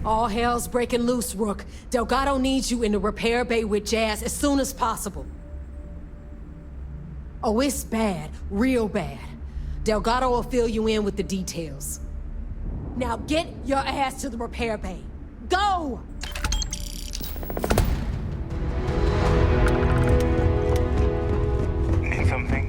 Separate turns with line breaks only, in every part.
All hell's breaking loose, Rook. Delgado needs you in the repair bay with Jazz as soon as possible. Oh, it's bad. Real bad. Delgado will fill you in with the details. Now get your ass to the repair bay. Go!
Need something?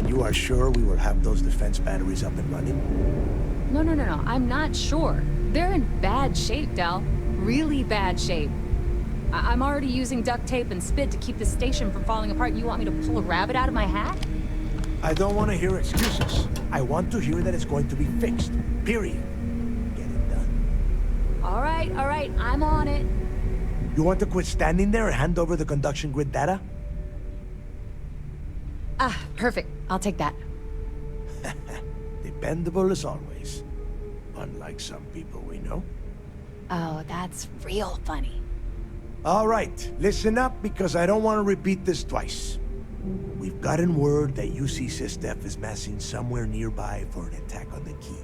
You are sure we will have those defense batteries up and running?
No. I'm not sure. They're in bad shape, Del. Really bad shape. I'm already using duct tape and spit to keep the station from falling apart. You want me to pull a rabbit out of my hat?
I don't want to hear excuses. I want to hear that it's going to be fixed. Period. Get it done.
All right. I'm on it.
You want to quit standing there and hand over the conduction grid data?
Ah, perfect. I'll take that.
Dependable as always. Unlike some people we know.
Oh, that's real funny.
All right, listen up because I don't want to repeat this twice. We've gotten word that UC SysDef is massing somewhere nearby for an attack on the key.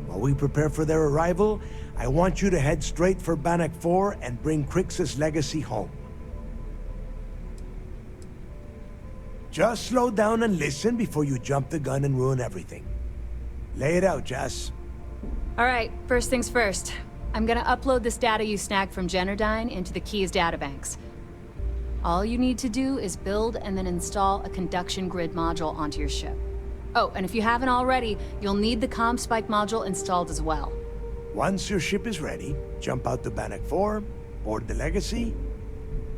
While we prepare for their arrival, I want you to head straight for Bannock 4 and bring Crix's legacy home. Just slow down and listen before you jump the gun and ruin everything. Lay it out, Jess.
All right, first things first. I'm gonna upload this data you snagged from Generdyne into the Key's databanks. All you need to do is build and then install a conduction grid module onto your ship. Oh, and if you haven't already, you'll need the comm spike module installed as well.
Once your ship is ready, jump out to Bannock 4, board the legacy,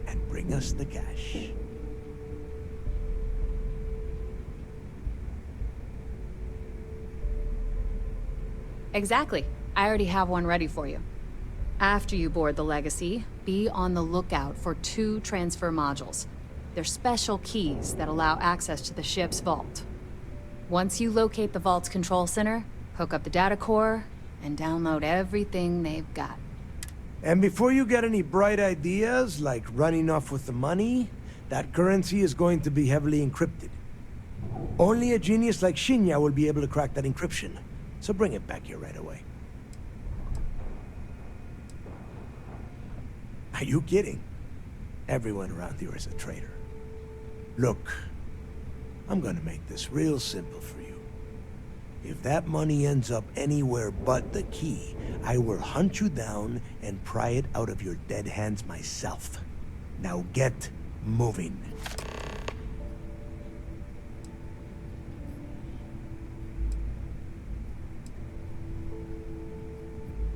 and bring us the cash.
Exactly. I already have one ready for you. After you board the Legacy, be on the lookout for 2 transfer modules. They're special keys that allow access to the ship's vault. Once you locate the vault's control center, hook up the data core, and download everything they've got.
And before you get any bright ideas, like running off with the money, that currency is going to be heavily encrypted. Only a genius like Shinya will be able to crack that encryption. So bring it back here right away. Are you kidding? Everyone around here is a traitor. Look, I'm gonna make this real simple for you. If that money ends up anywhere but the key, I will hunt you down and pry it out of your dead hands myself. Now get moving.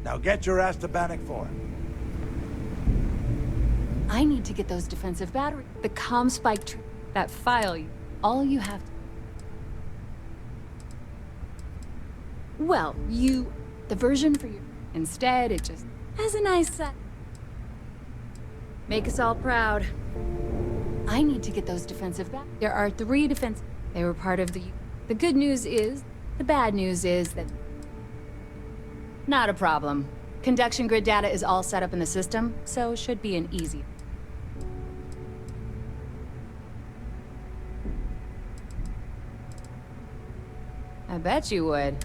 Now get your ass to Bannock 4.
I need to get those defensive batteries. The comm spike that file, all you have to... Well, the version for you. Instead, it just has a nice set. Make us all proud. I need to get those defensive batteries. There are 3 defense... They were part of the... The good news is... The bad news is that... Not a problem. Conduction grid data is all set up in the system, so should be an easy... I bet you would.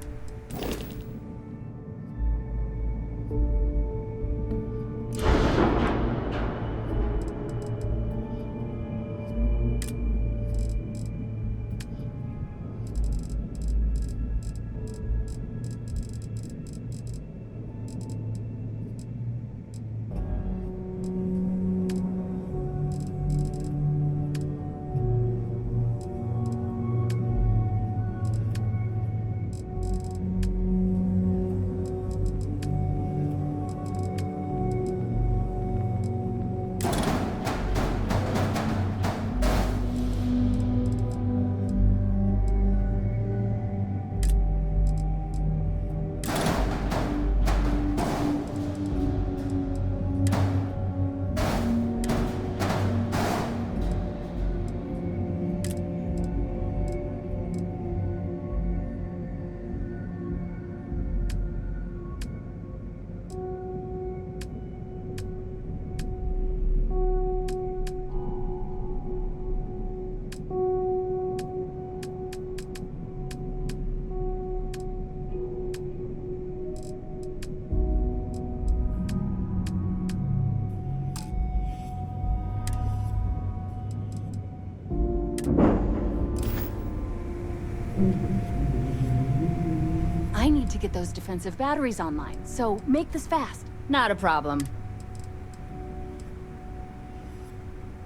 I need to get those defensive batteries online, so make this fast. Not a problem.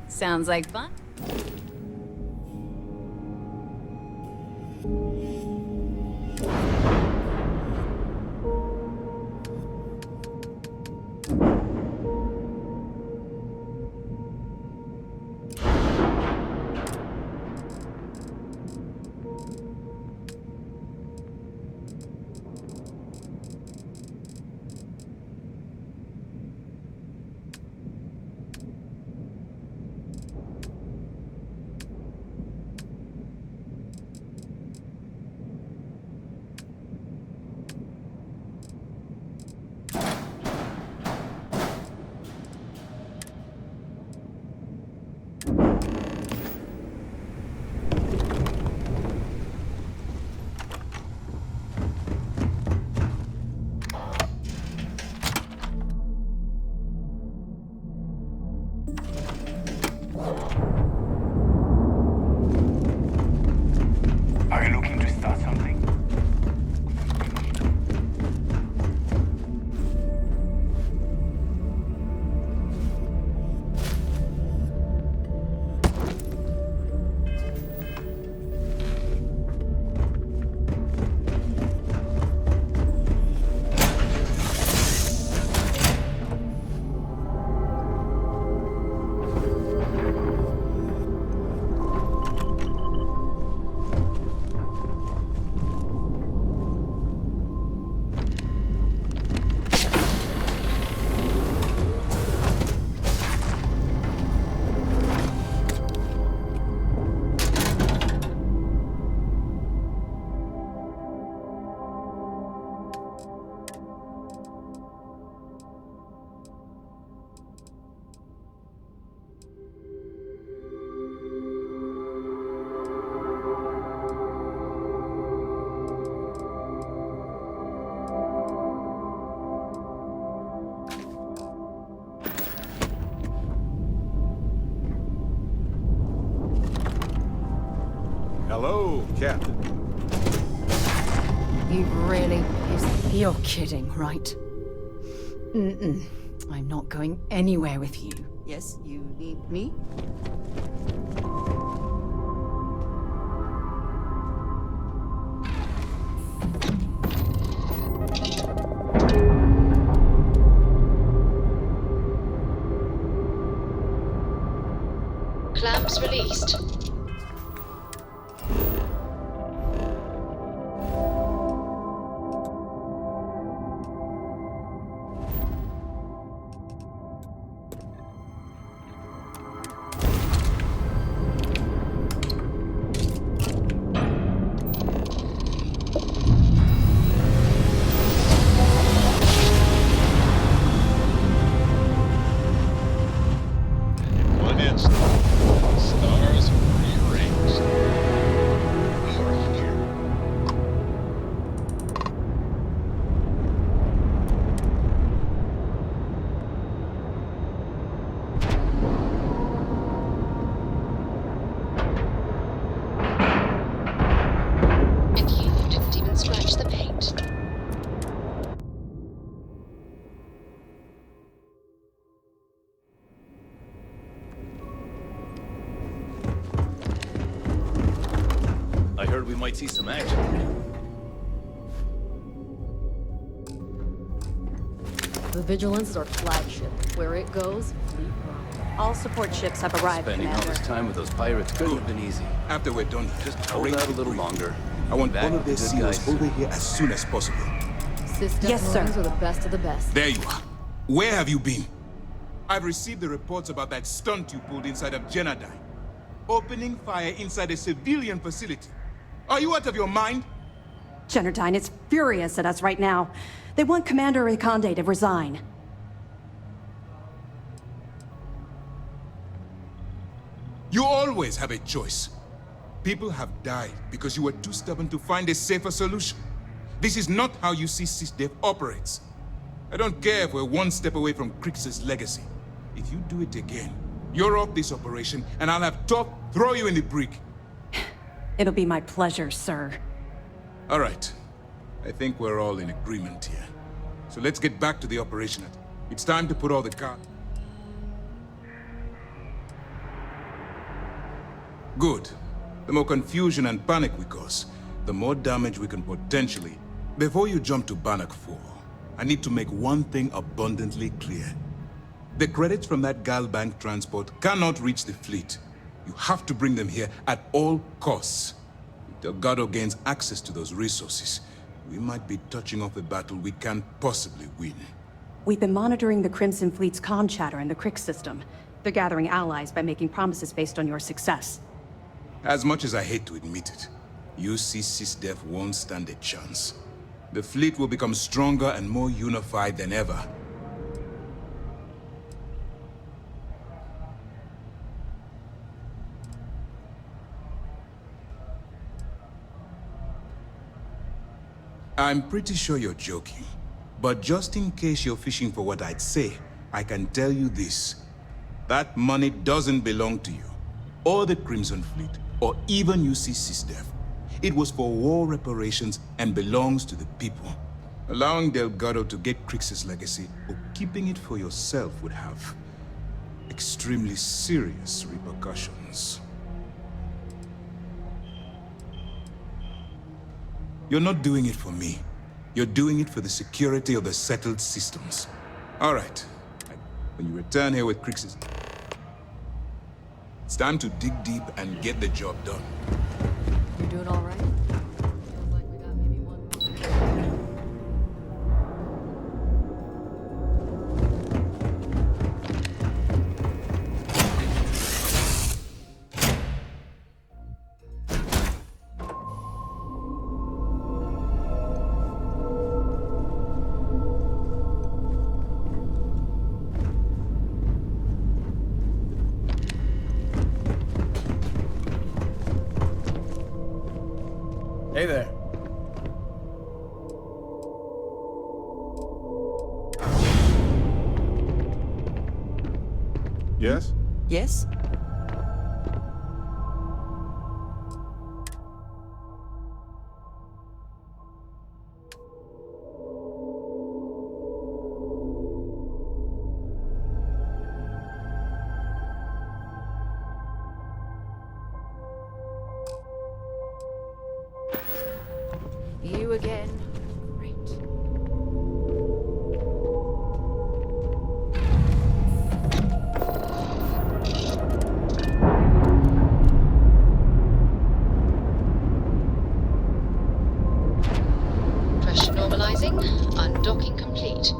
Sounds like fun.
Are you looking to start something?
Hello, Captain.
You really... You're kidding, right? I'm not going anywhere with you.
Yes, you need me?
Clamps released.
One instant. Stars rearranged. We are here.
And you didn't even scratch the paint.
I heard we might see some action.
The Vigilance is our flagship. Where it goes, fleet run.
All support ships have arrived,
Spending all
Commander.
this time with those pirates couldn't have been easy.
After we're done,
Just hold out a little longer.
I want
Back
all
with
of their
the good
SEALs
guys.
over here as soon as possible.
System
Yes, sir.
Marines are the best of the best.
There you are. Where have you been? I've received the reports about that stunt you pulled inside of Genadine. Opening fire inside a civilian facility. Are you out of your mind?
Generdyne is furious at us right now. They want Commander Ikonde to resign.
You always have a choice. People have died because you were too stubborn to find a safer solution. This is not how you see SysDev operates. I don't care if we're one step away from Crix's legacy. If you do it again, you're off this operation, and I'll have Top throw you in the brig.
It'll be my pleasure, sir.
All right. I think we're all in agreement here. So let's get back to the operation. It's time to put all the cards. Good. The more confusion and panic we cause, the more damage we can potentially... Before you jump to Bannock 4, I need to make one thing abundantly clear. The credits from that Galbank transport cannot reach the fleet. You have to bring them here at all costs. If Delgado gains access to those resources, we might be touching off a battle we can't possibly win.
We've been monitoring the Crimson Fleet's comm chatter in the Crick system. They're gathering allies by making promises based on your success.
As much as I hate to admit it, UC SysDef won't stand a chance. The fleet will become stronger and more unified than ever. I'm pretty sure you're joking, but just in case you're fishing for what I'd say, I can tell you this. That money doesn't belong to you, or the Crimson Fleet, or even UC SysDef. It was for war reparations and belongs to the people. Allowing Delgado to get Crix's legacy, or keeping it for yourself would have extremely serious repercussions. You're not doing it for me. You're doing it for the security of the settled systems. All right. When you return here with Crix's... It's time to dig deep and get the job done.
You doing all right? Feels like we got maybe one more.
Hey there.
Yes?
Yes?
You again. Great.
Pressure normalizing. Undocking complete.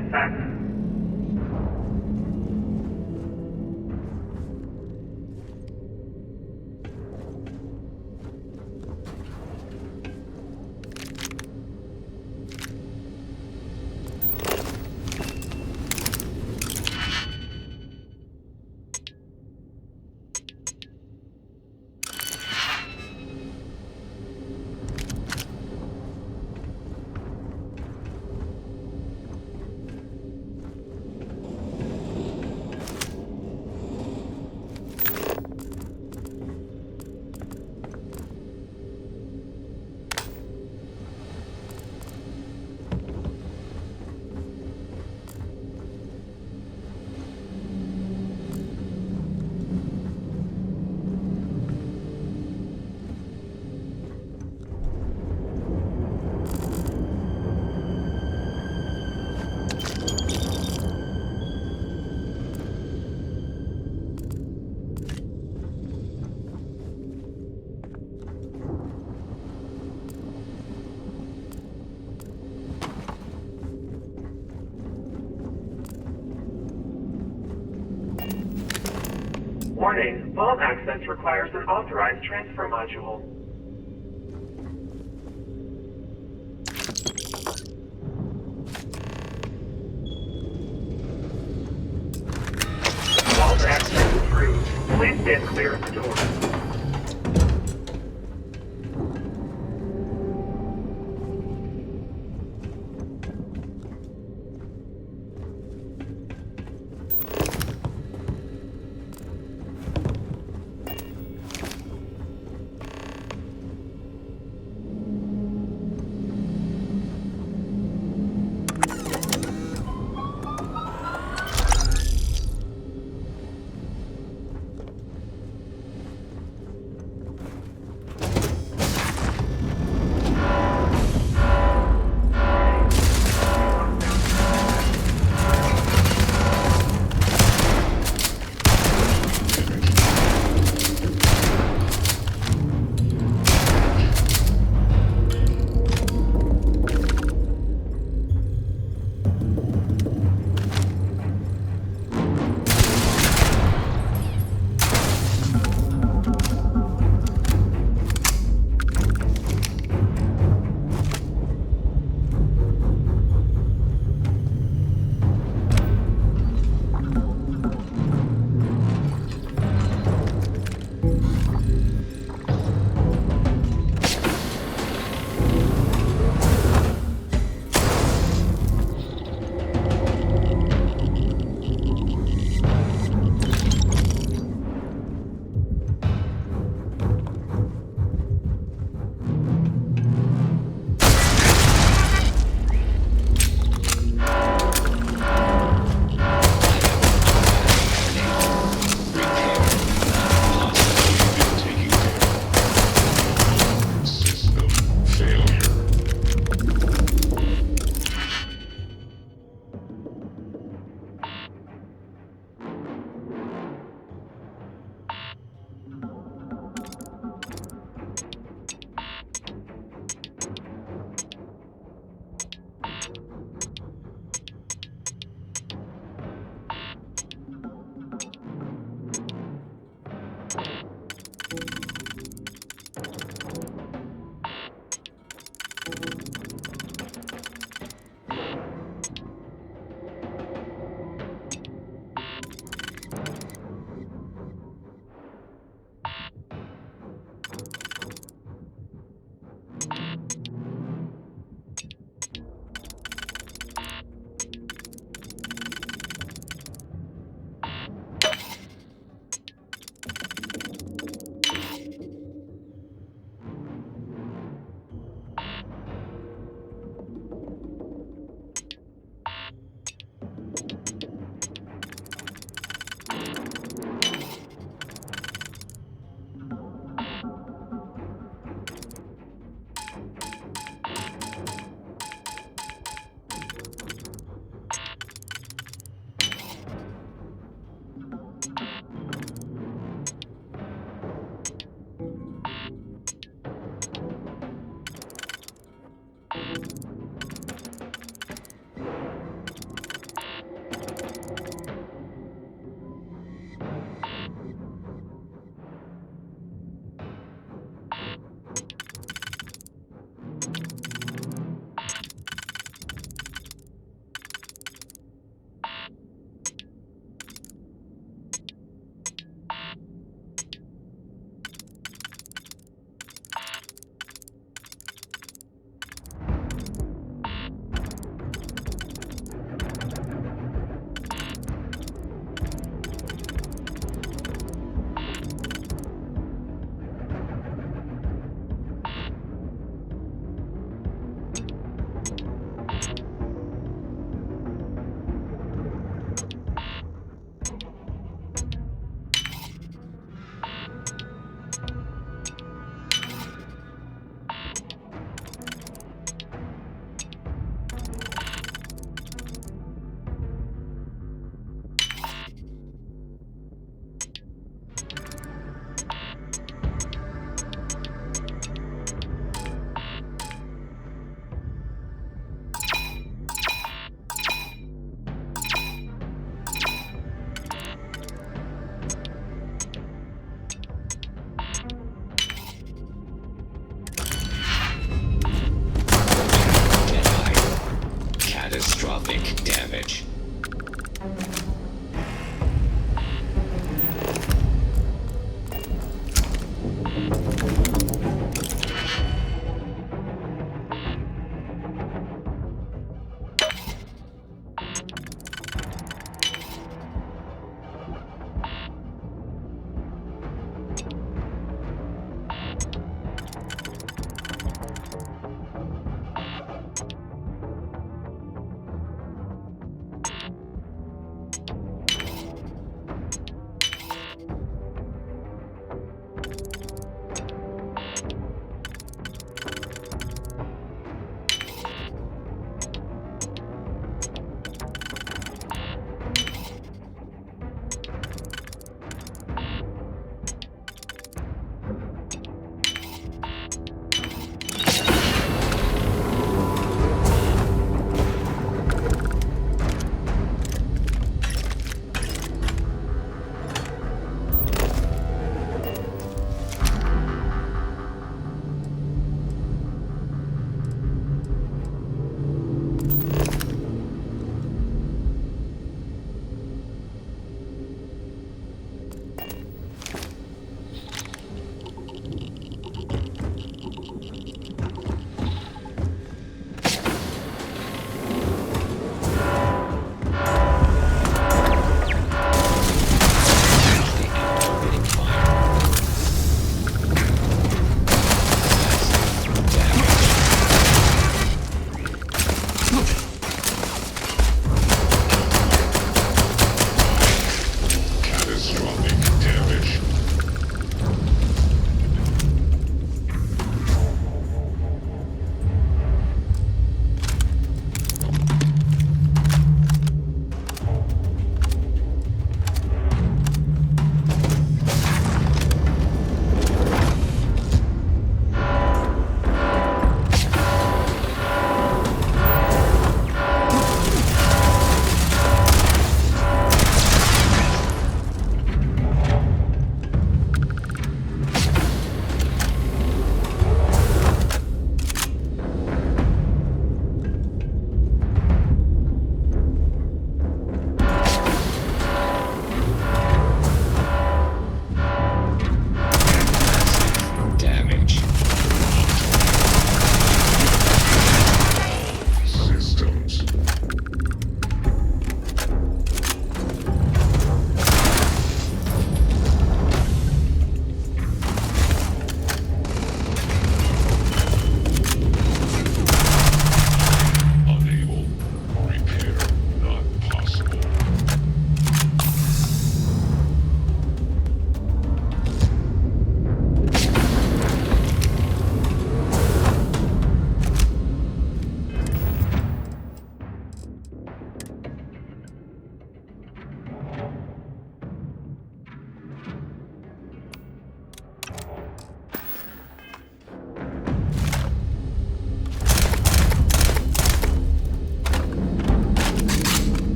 effect. Warning, vault access requires an authorized transfer module. Vault access approved. Please stand clear of the door.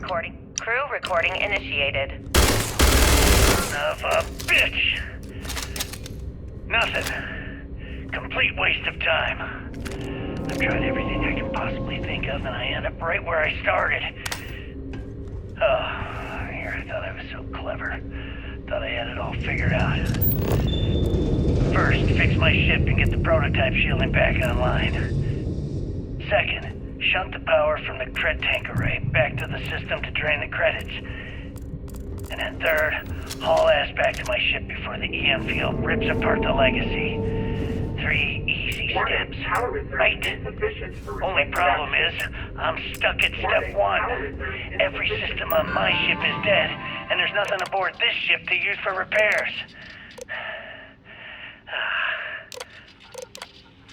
Crew recording initiated.
Son of a bitch! Nothing. Complete waste of time. I've tried everything I can possibly think of, and I end up right where I started. Oh, here, I thought I was so clever. Thought I had it all figured out. First, fix my ship and get the prototype shielding back online. Second, shunt the power from the cred tank array back to the system to drain the credits. And then third, haul ass back to my ship before the EM field rips apart the legacy. 3 easy steps, right? Only problem is, I'm stuck at step 1. Every system on my ship is dead, and there's nothing aboard this ship to use for repairs.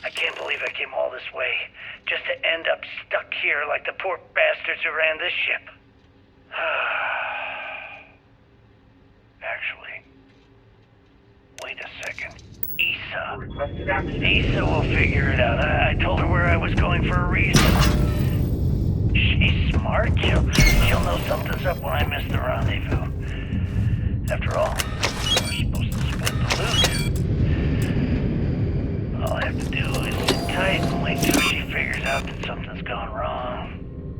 I can't believe I came all this way, just to end up stuck here like the poor bastards who ran this ship. Actually, wait a second. Issa will figure it out. I told her where I was going for a reason. She's smart. She'll know something's up when I miss the rendezvous. After all, we're supposed to split the loot. All I have to do is sit tight and wait till she figures out that something's gone wrong.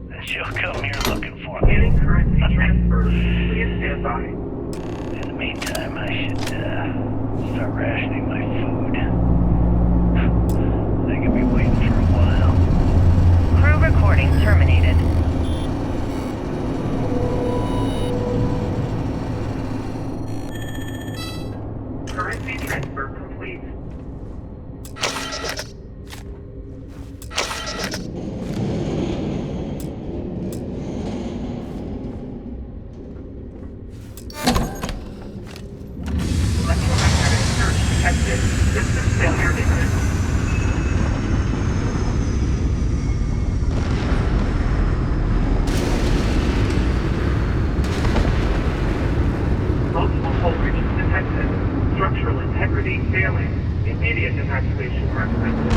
Then she'll come here looking for me.
Getting currency transferred. Please stand by.
In the meantime, I should start rationing my food. They could be waiting for a while.
Crew recording terminated.
Currency transfer complete. Electromagnetic surge detected. System failure imminent. Multiple hull breaches detected. Structural integrity failing. Immediate evacuation recommended.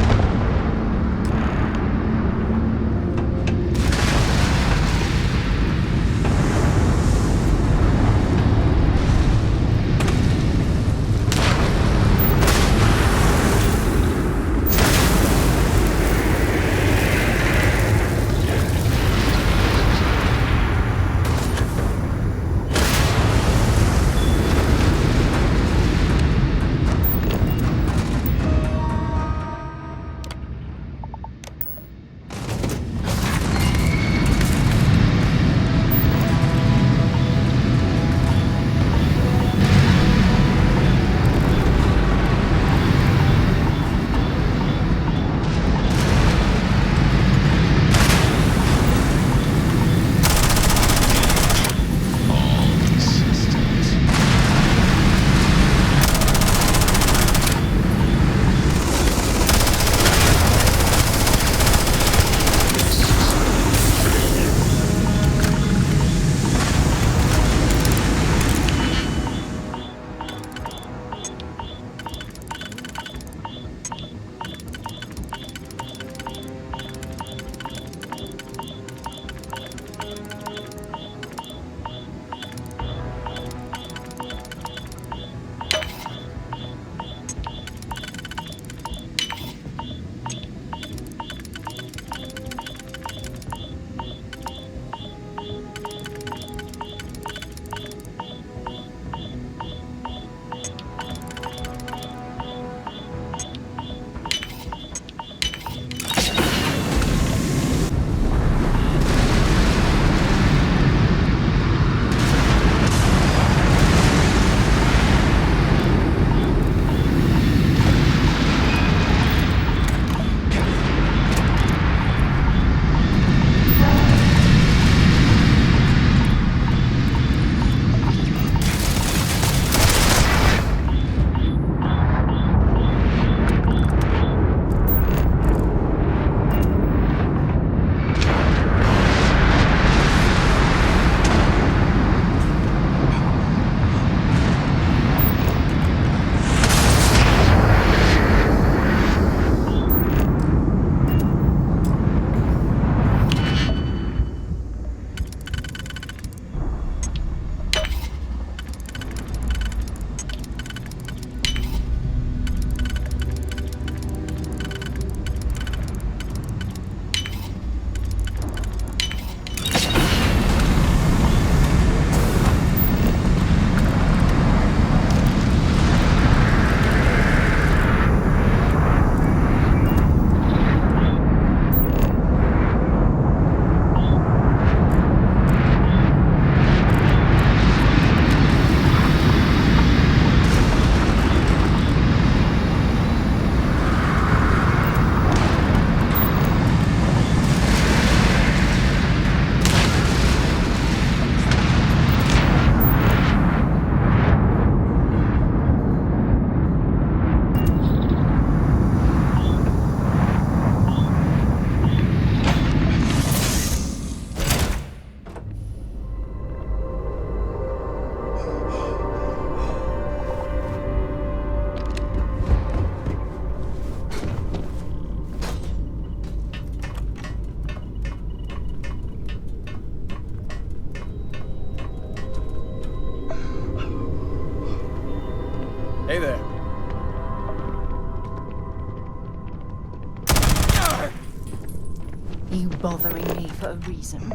Are you bothering me for a reason?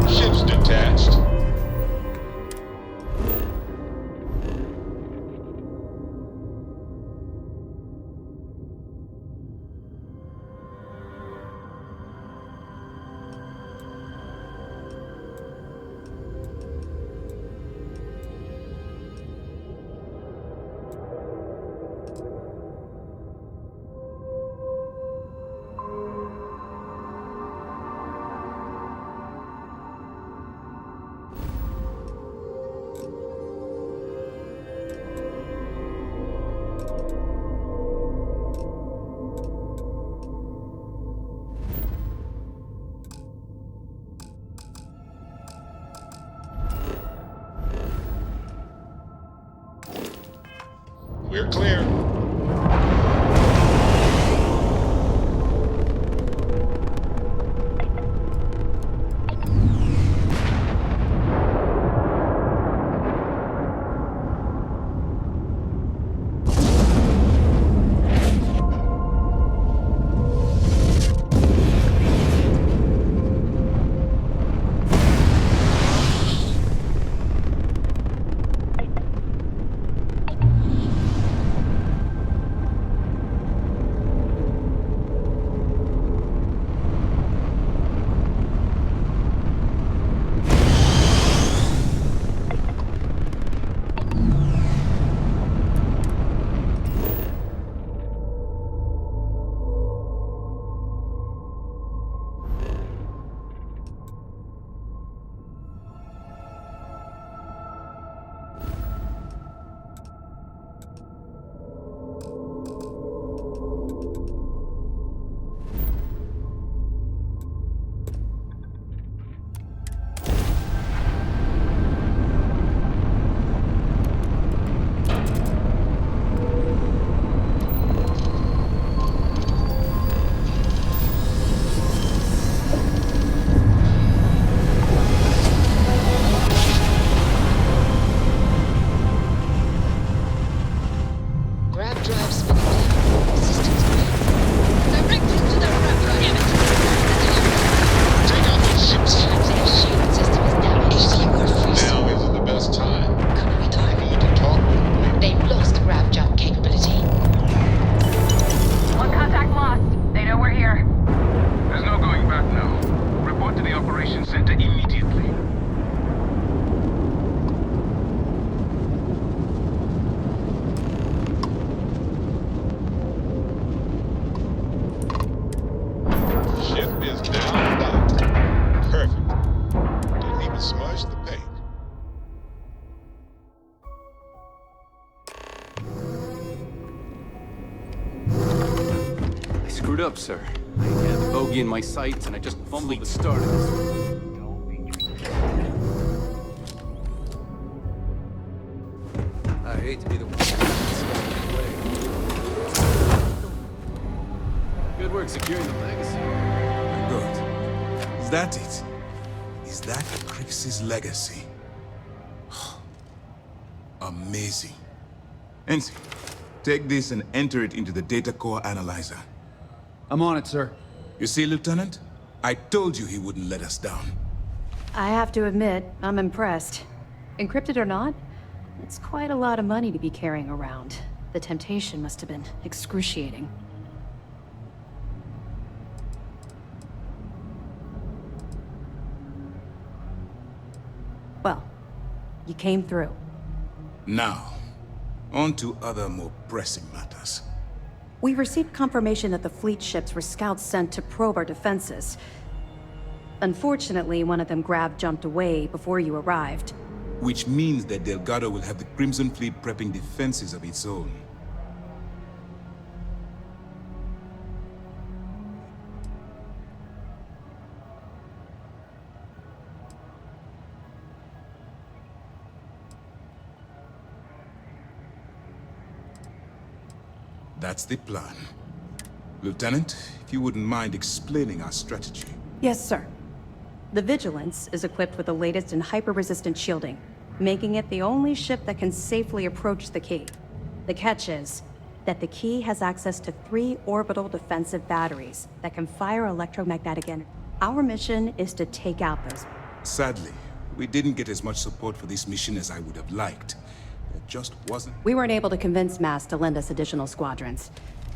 Ship's detached. We're clear.
Screwed up, sir. I had the bogey in my sights and I just fumbled the start of this. hate to be the one. Good work securing the legacy.
Good. Is that it? Is that Crix's legacy? Amazing. Ensign, take this and enter it into the data core analyzer.
I'm on it, sir.
You see, Lieutenant? I told you he wouldn't let us down.
I have to admit, I'm impressed. Encrypted or not, it's quite a lot of money to be carrying around. The temptation must have been excruciating. Well, you came through.
Now, on to other more pressing matters.
We received confirmation that the fleet ships were scouts sent to probe our defenses. Unfortunately, one of them jumped away before you arrived.
Which means that Delgado will have the Crimson Fleet prepping defenses of its own. That's the plan. Lieutenant, if you wouldn't mind explaining our strategy.
Yes, sir. The Vigilance is equipped with the latest in hyper-resistant shielding, making it the only ship that can safely approach the key. The catch is that the key has access to 3 orbital defensive batteries that can fire electromagnetic energy. Our mission is to take out those.
Sadly, we didn't get as much support for this mission as I would have liked. There just wasn't.
We weren't able to convince MAS to lend us additional squadrons.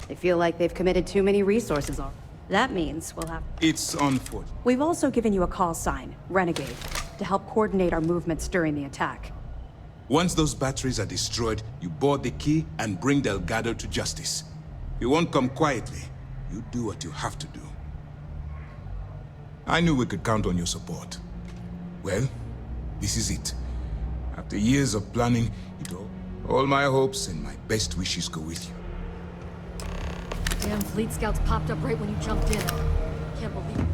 They feel like they've committed too many resources already. That means we'll have...
It's unfortunate.
We've also given you a call sign, Renegade, to help coordinate our movements during the attack.
Once those batteries are destroyed, you board the key and bring Delgado to justice. You won't come quietly. You do what you have to do. I knew we could count on your support. Well, this is it. After years of planning, all my hopes and my best wishes go with you.
Damn fleet scouts popped up right when you jumped in. Can't believe it.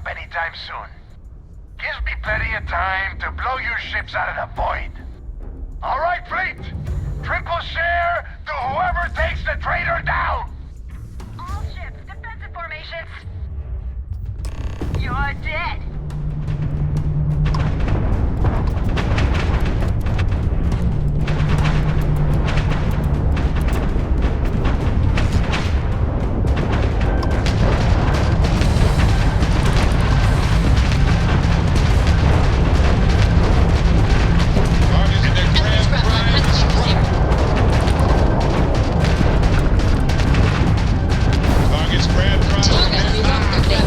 up anytime soon. Gives me plenty of time to blow your ships out of the void. All right, fleet. Triple share to whoever takes the traitor down.
All ships, defensive formations. You're dead.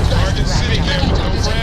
Target sitting there with no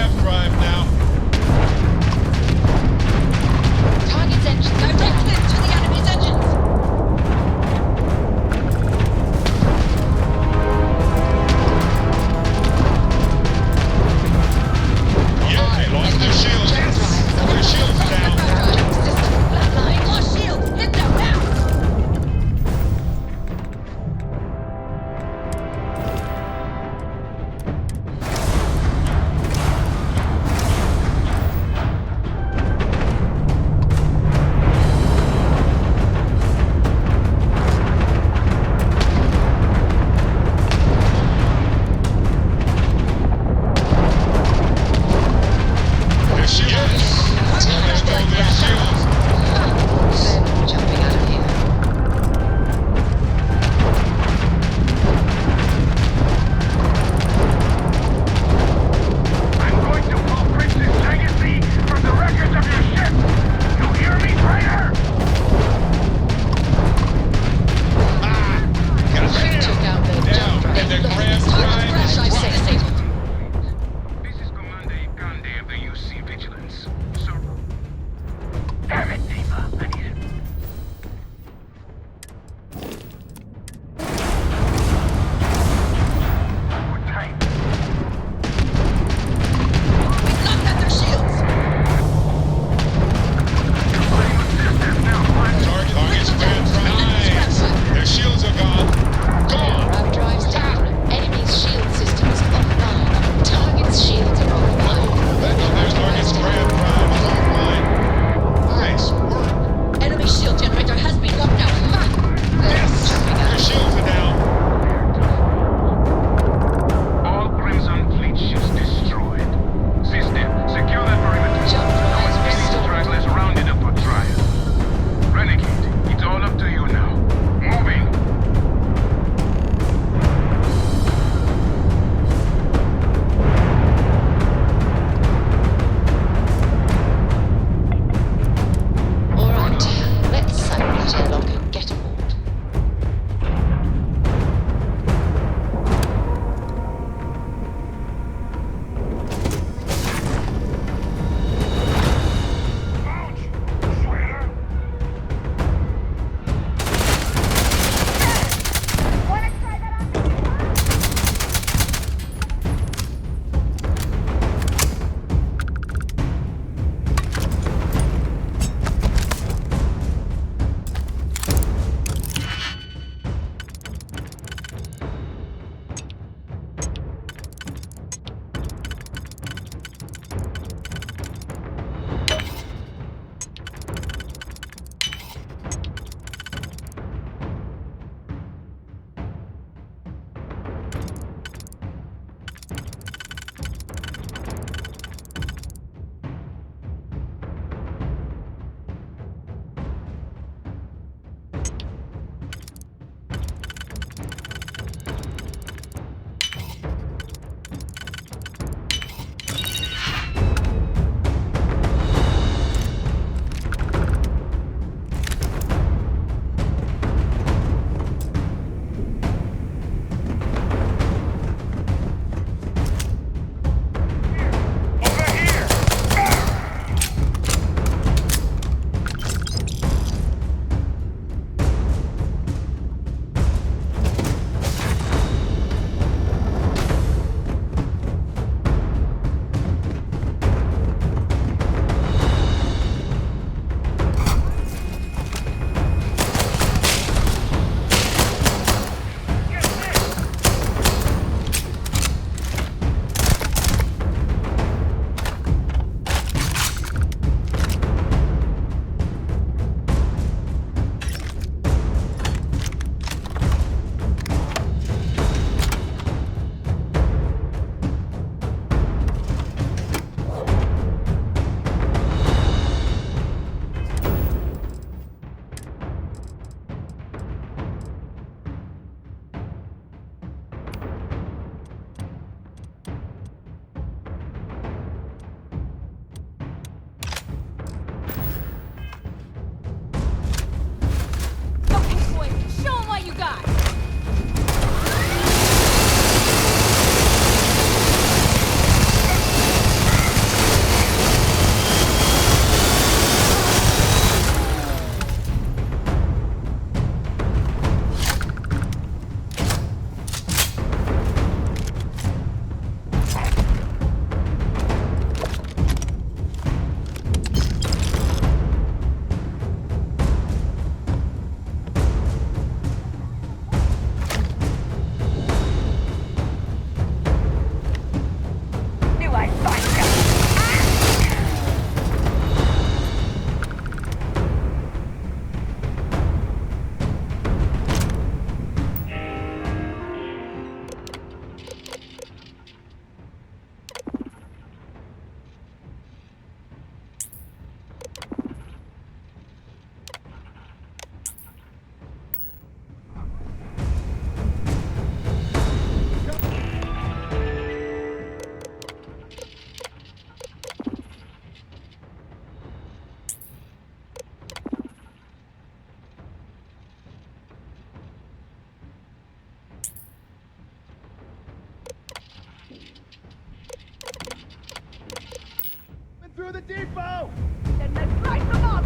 through the depot!
Then let's light them up!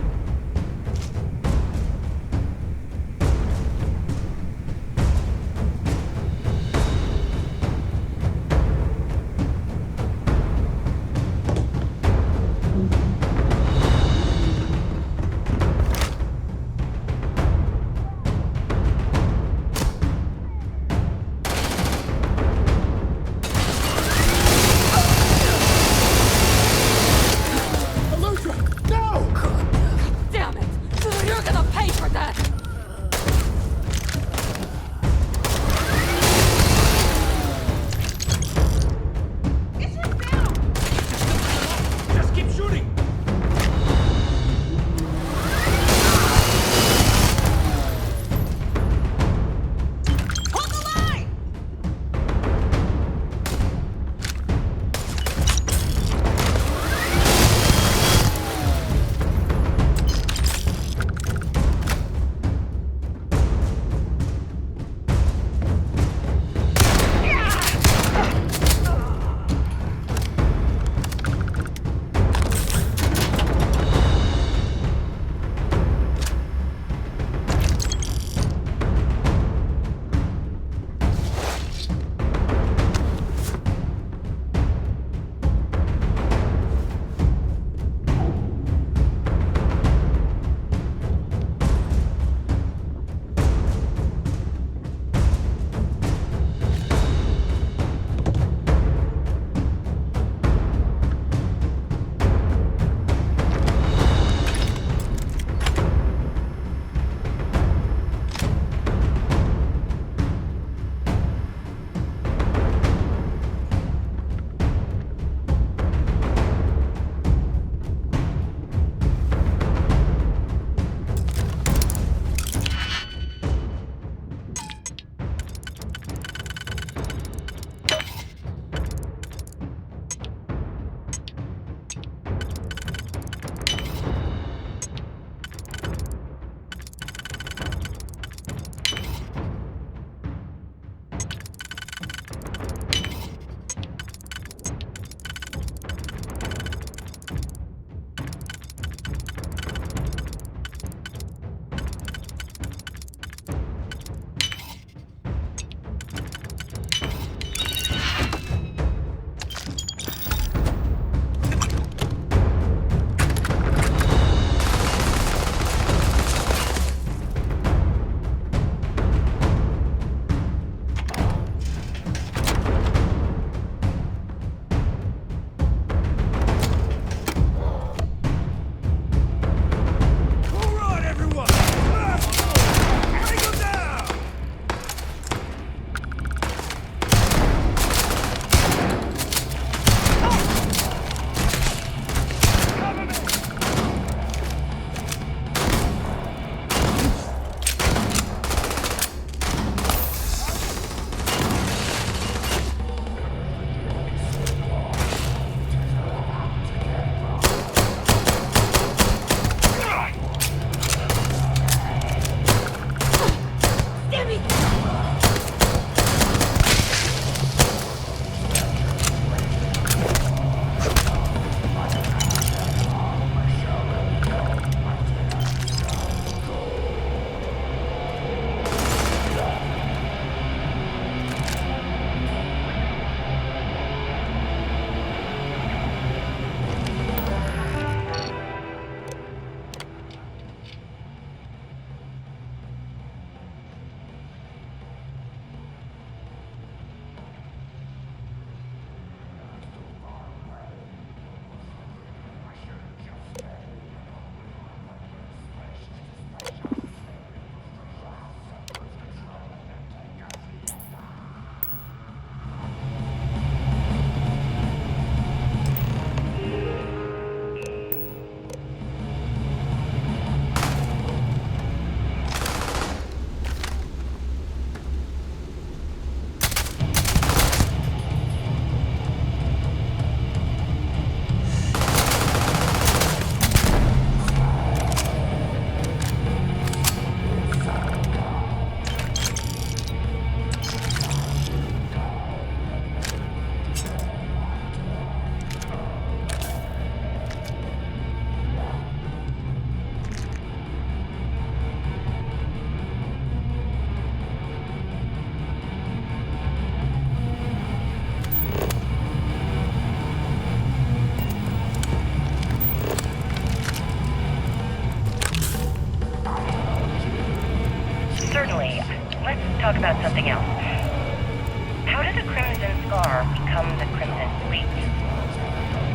Elutra!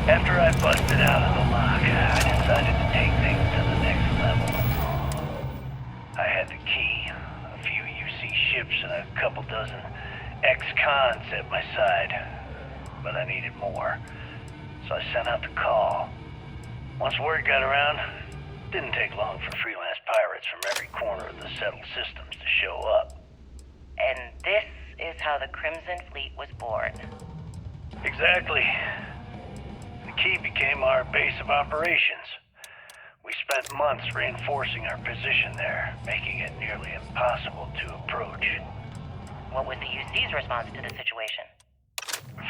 After I busted out of the lock, I decided to take things to the next level. I had the key, a few UC ships, and a couple dozen ex-cons at my side. But I needed more, so I sent out the call. Once word got around, it didn't take long for freelance pirates from every corner of the settled systems to show up.
And this is how the Crimson Fleet was born.
Exactly. The key became our base of operations. We spent months reinforcing our position there, making it nearly impossible to approach.
What was the UC's response to the situation?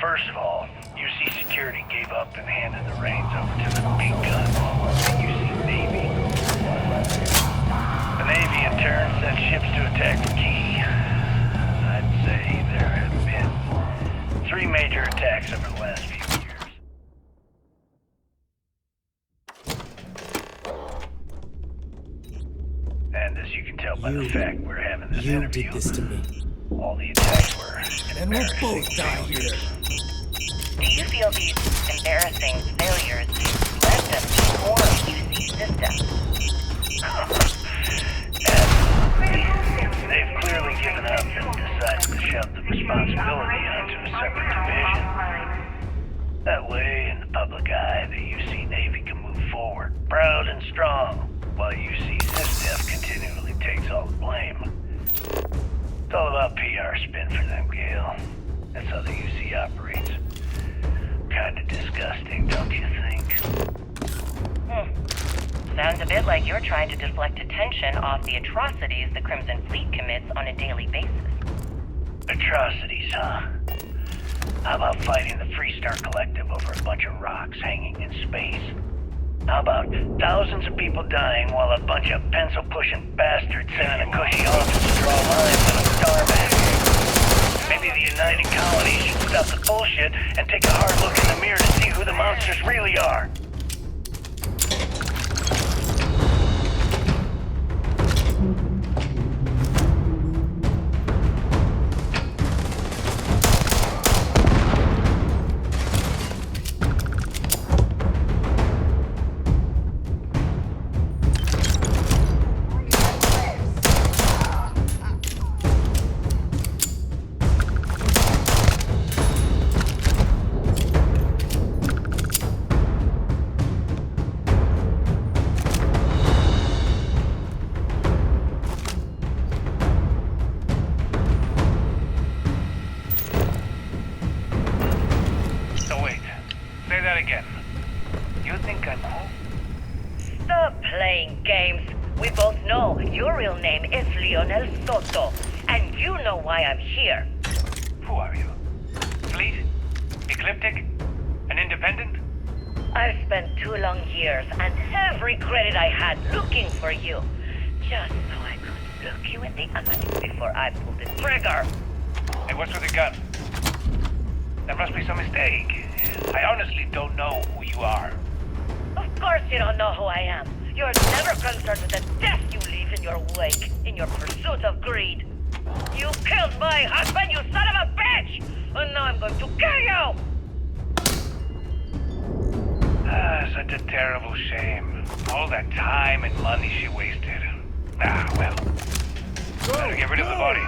First of all, UC Security gave up and handed the reins over to the big gun, the UC Navy. The Navy in turn sent ships to attack the key. I'd say there have been 3 major attacks over the last few years. And as you can tell by the fact we're having this interview,
you did this to me.
All the attacks were
And we'll both die here.
Do you feel these embarrassing failures led them to form UC systems?
They've clearly given up and decided to shove the responsibility onto a separate division. That way, in the public eye, the UC Navy can move forward, proud and strong, while UC SysDef continually takes all the blame. It's all about PR spin for them, Gale. That's how the UC operates. Kinda disgusting, don't you think?
Sounds a bit like you're trying to deflect attention off the atrocities the Crimson Fleet commits on a daily basis.
Atrocities, huh? How about fighting the Freestar Collective over a bunch of rocks hanging in space? How about thousands of people dying while a bunch of pencil-pushing bastards sit in a cushy office to draw lines on a star map? Maybe the United Colonies should stop the bullshit and take a hard look in the mirror to see who the monsters really are.
And you know why I'm here.
Who are you? Fleet? Ecliptic? An independent?
I've spent 2 long years and every credit I had looking for you, just so I could look you in the eye before I pulled the trigger.
Hey, what's with the gun? There must be some mistake. I honestly don't know who you are.
Of course you don't know who I am. You're never concerned with the death you leave in your wake, in your pursuit of greed. You killed my husband, you son of a bitch! And now I'm going to kill you!
Such a terrible shame. All that time and money she wasted. Ah, well. Better get rid of the body.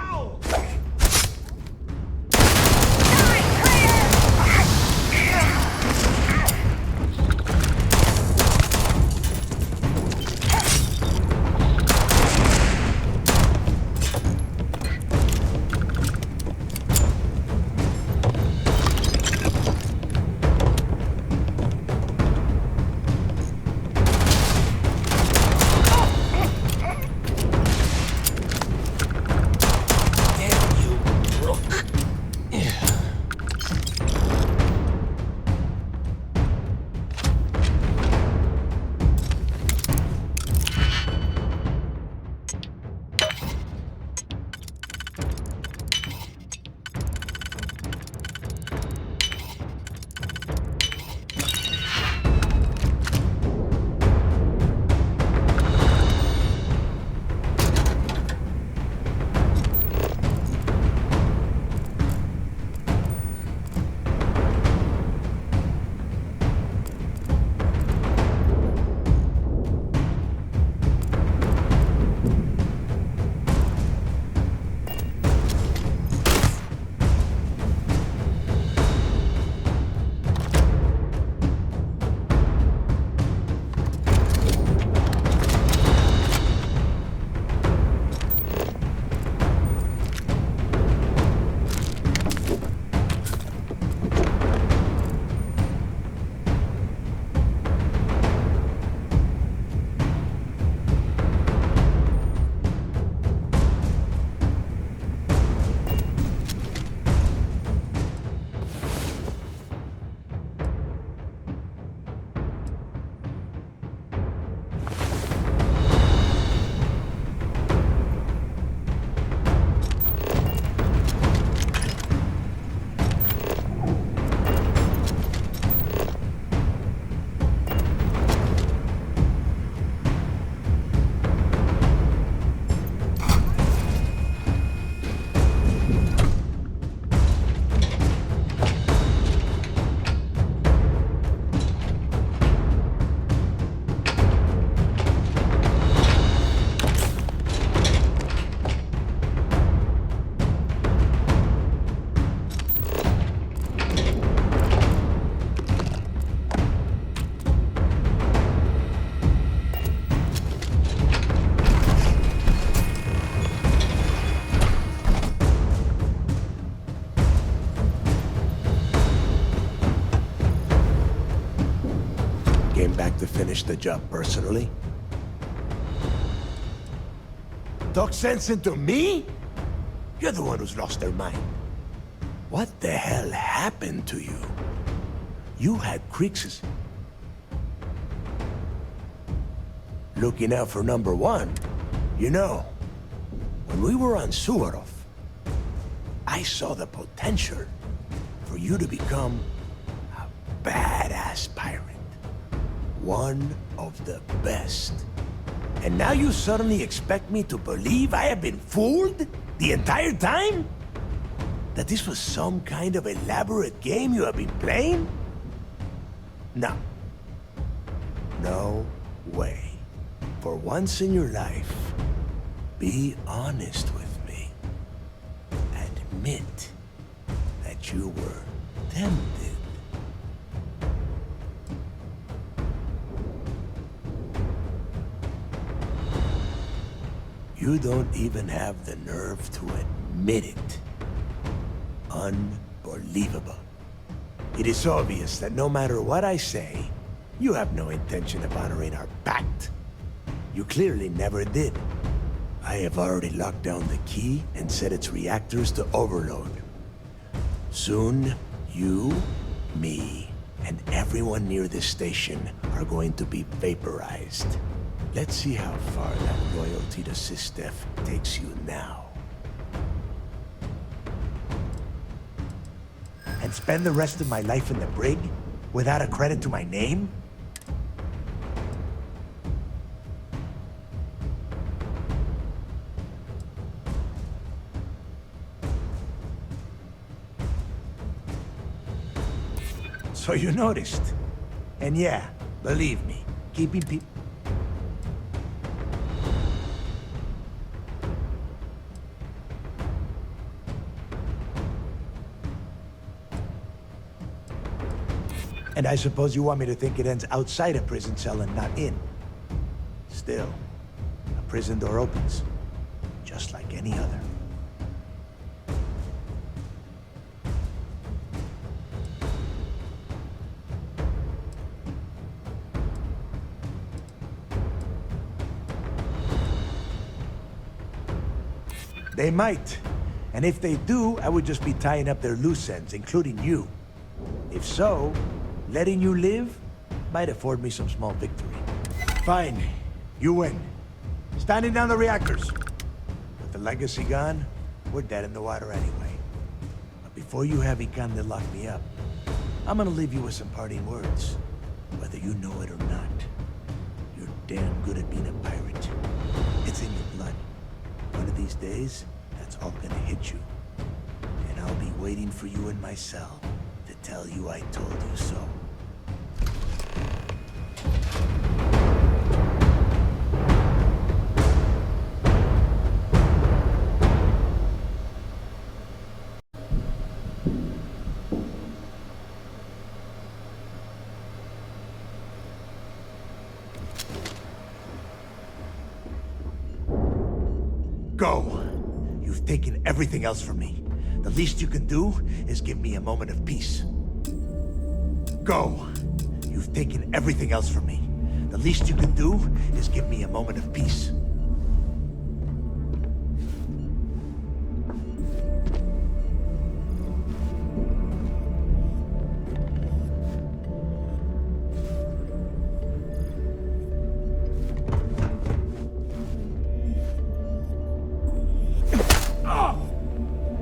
came back to finish the job personally? Talk sense into me? You're the one who's lost their mind. What the hell happened to you? You had Creeks's looking out for number one. You know, when we were on Suarov, I saw the potential for you to become a badass pirate. One of the best. And now you suddenly expect me to believe I have been fooled the entire time? That this was some kind of elaborate game you have been playing? No. No way. For once in your life, be honest with me. Admit that you were tempted. You don't even have the nerve to admit it. Unbelievable. It is obvious that no matter what I say, you have no intention of honoring our pact. You clearly never did. I have already locked down the key and set its reactors to overload. Soon, you, me, and everyone near this station are going to be vaporized. Let's see how far that loyalty to Sistef takes you now. And spend the rest of my life in the brig without a credit to my name? So you noticed. And yeah, believe me, keeping people... And I suppose you want me to think it ends outside a prison cell and not in. Still, a prison door opens, just like any other. They might. And if they do, I would just be tying up their loose ends, including you. If so, letting you live might afford me some small victory. Fine. You win. Standing down the reactors. With the legacy gone, we're dead in the water anyway. But before you have Ikande lock me up, I'm gonna leave you with some parting words. Whether you know it or not, you're damn good at being a pirate. It's in your blood. One of these days, that's all gonna hit you. And I'll be waiting for you in my cell to tell you I told you so. Go! You've taken everything else from me. The least you can do is give me a moment of peace. Go! You've taken everything else from me. The least you can do is give me a moment of peace.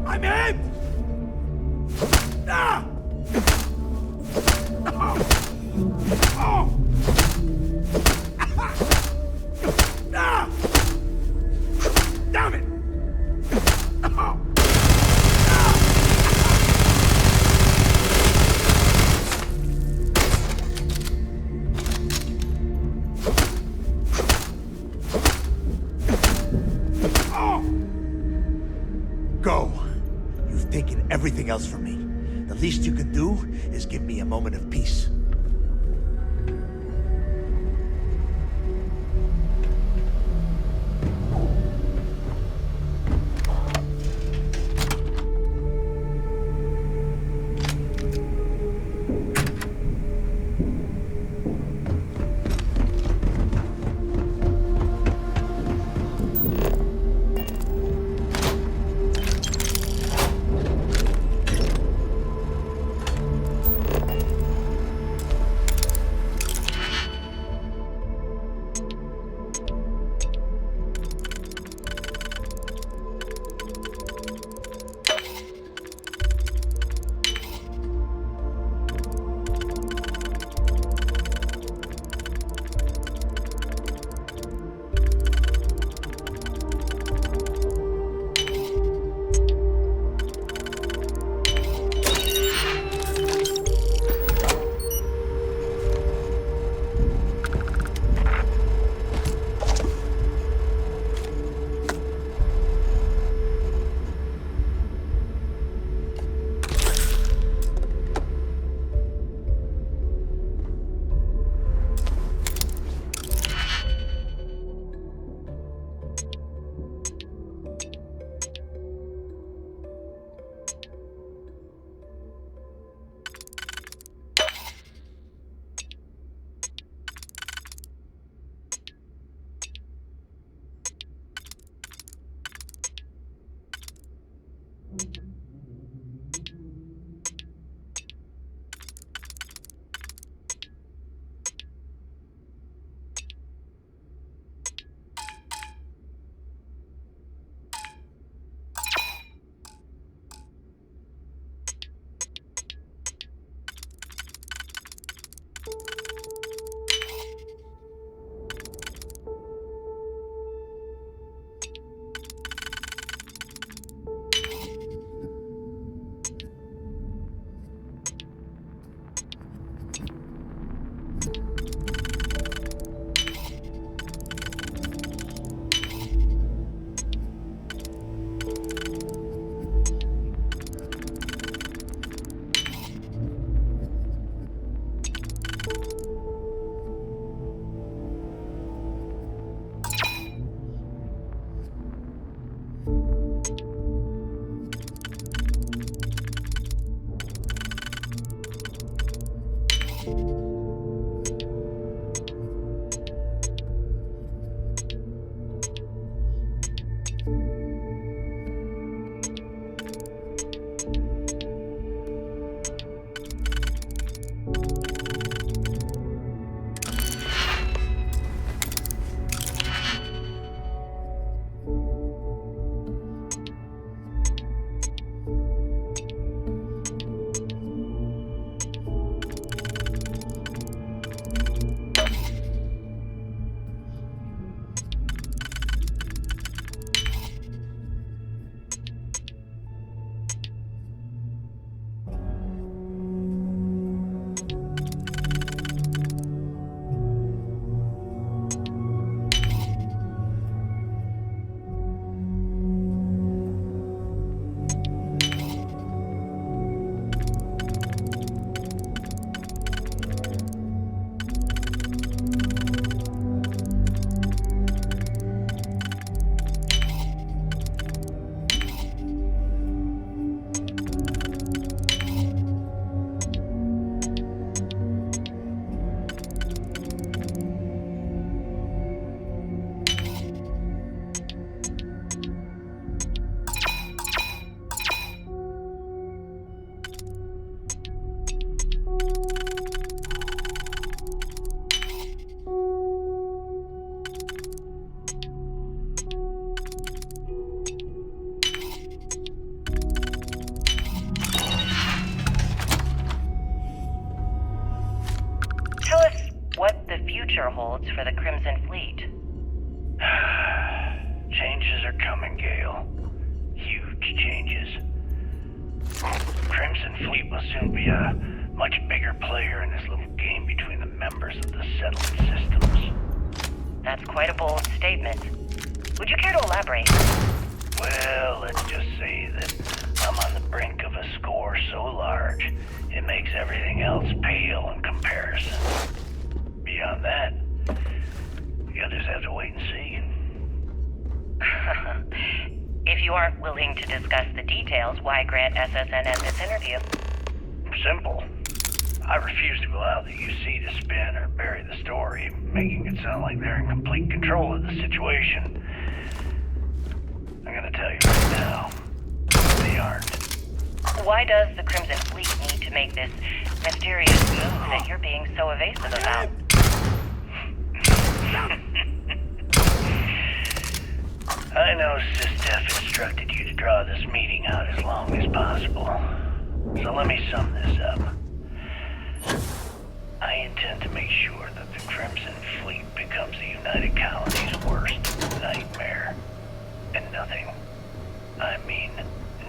I'm in! Ah! Damn it! Go. You've taken everything else from me. The least you can do is give me a moment of peace.
Tell us what the future holds for the Crimson Fleet.
Changes are coming, Gale. Huge changes. Crimson Fleet will soon be a much bigger player in this little game between the members of the settlement systems.
That's quite a bold statement. Would you care to elaborate?
Well, let's just say that I'm on the brink of a score so large, it makes everything else pale in comparison. Beyond that, you'll just have to wait and see.
If you aren't willing to discuss the details, why grant SSNN this interview?
Simple. I refuse to allow the UC to spin or bury the story, making it sound like they're in complete control of the situation. I'm gonna tell you right now, they aren't.
Why does the Crimson Fleet need to make this mysterious move that you're being so evasive about?
I know SysDef instructed you to draw this meeting out as long as possible. So let me sum this up. I intend to make sure that the Crimson Fleet becomes the United Colony's worst nightmare. And nothing, I mean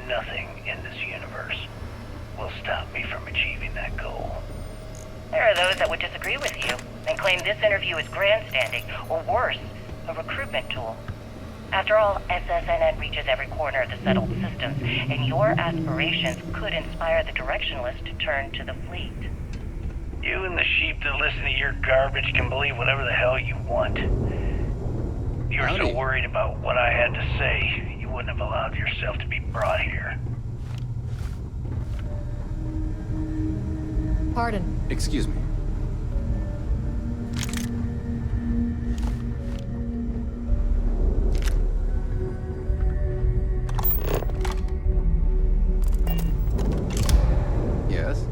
nothing in this universe, will stop me from achieving that goal.
There are those that would disagree with you and claim this interview is grandstanding, or worse, a recruitment tool. After all, SSNN reaches every corner of the settled systems, and your aspirations could inspire the directionless to turn to the fleet.
You and the sheep that listen to your garbage can believe whatever the hell you want. You were so worried about what I had to say, you wouldn't have allowed yourself to be brought here.
Pardon.
Excuse me. Yes?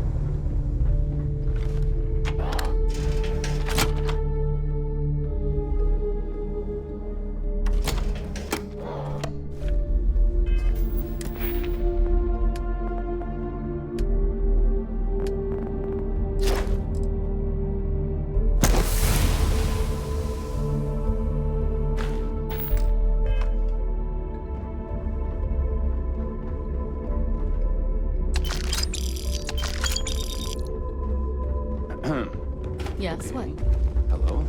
Yes, what?
Hello?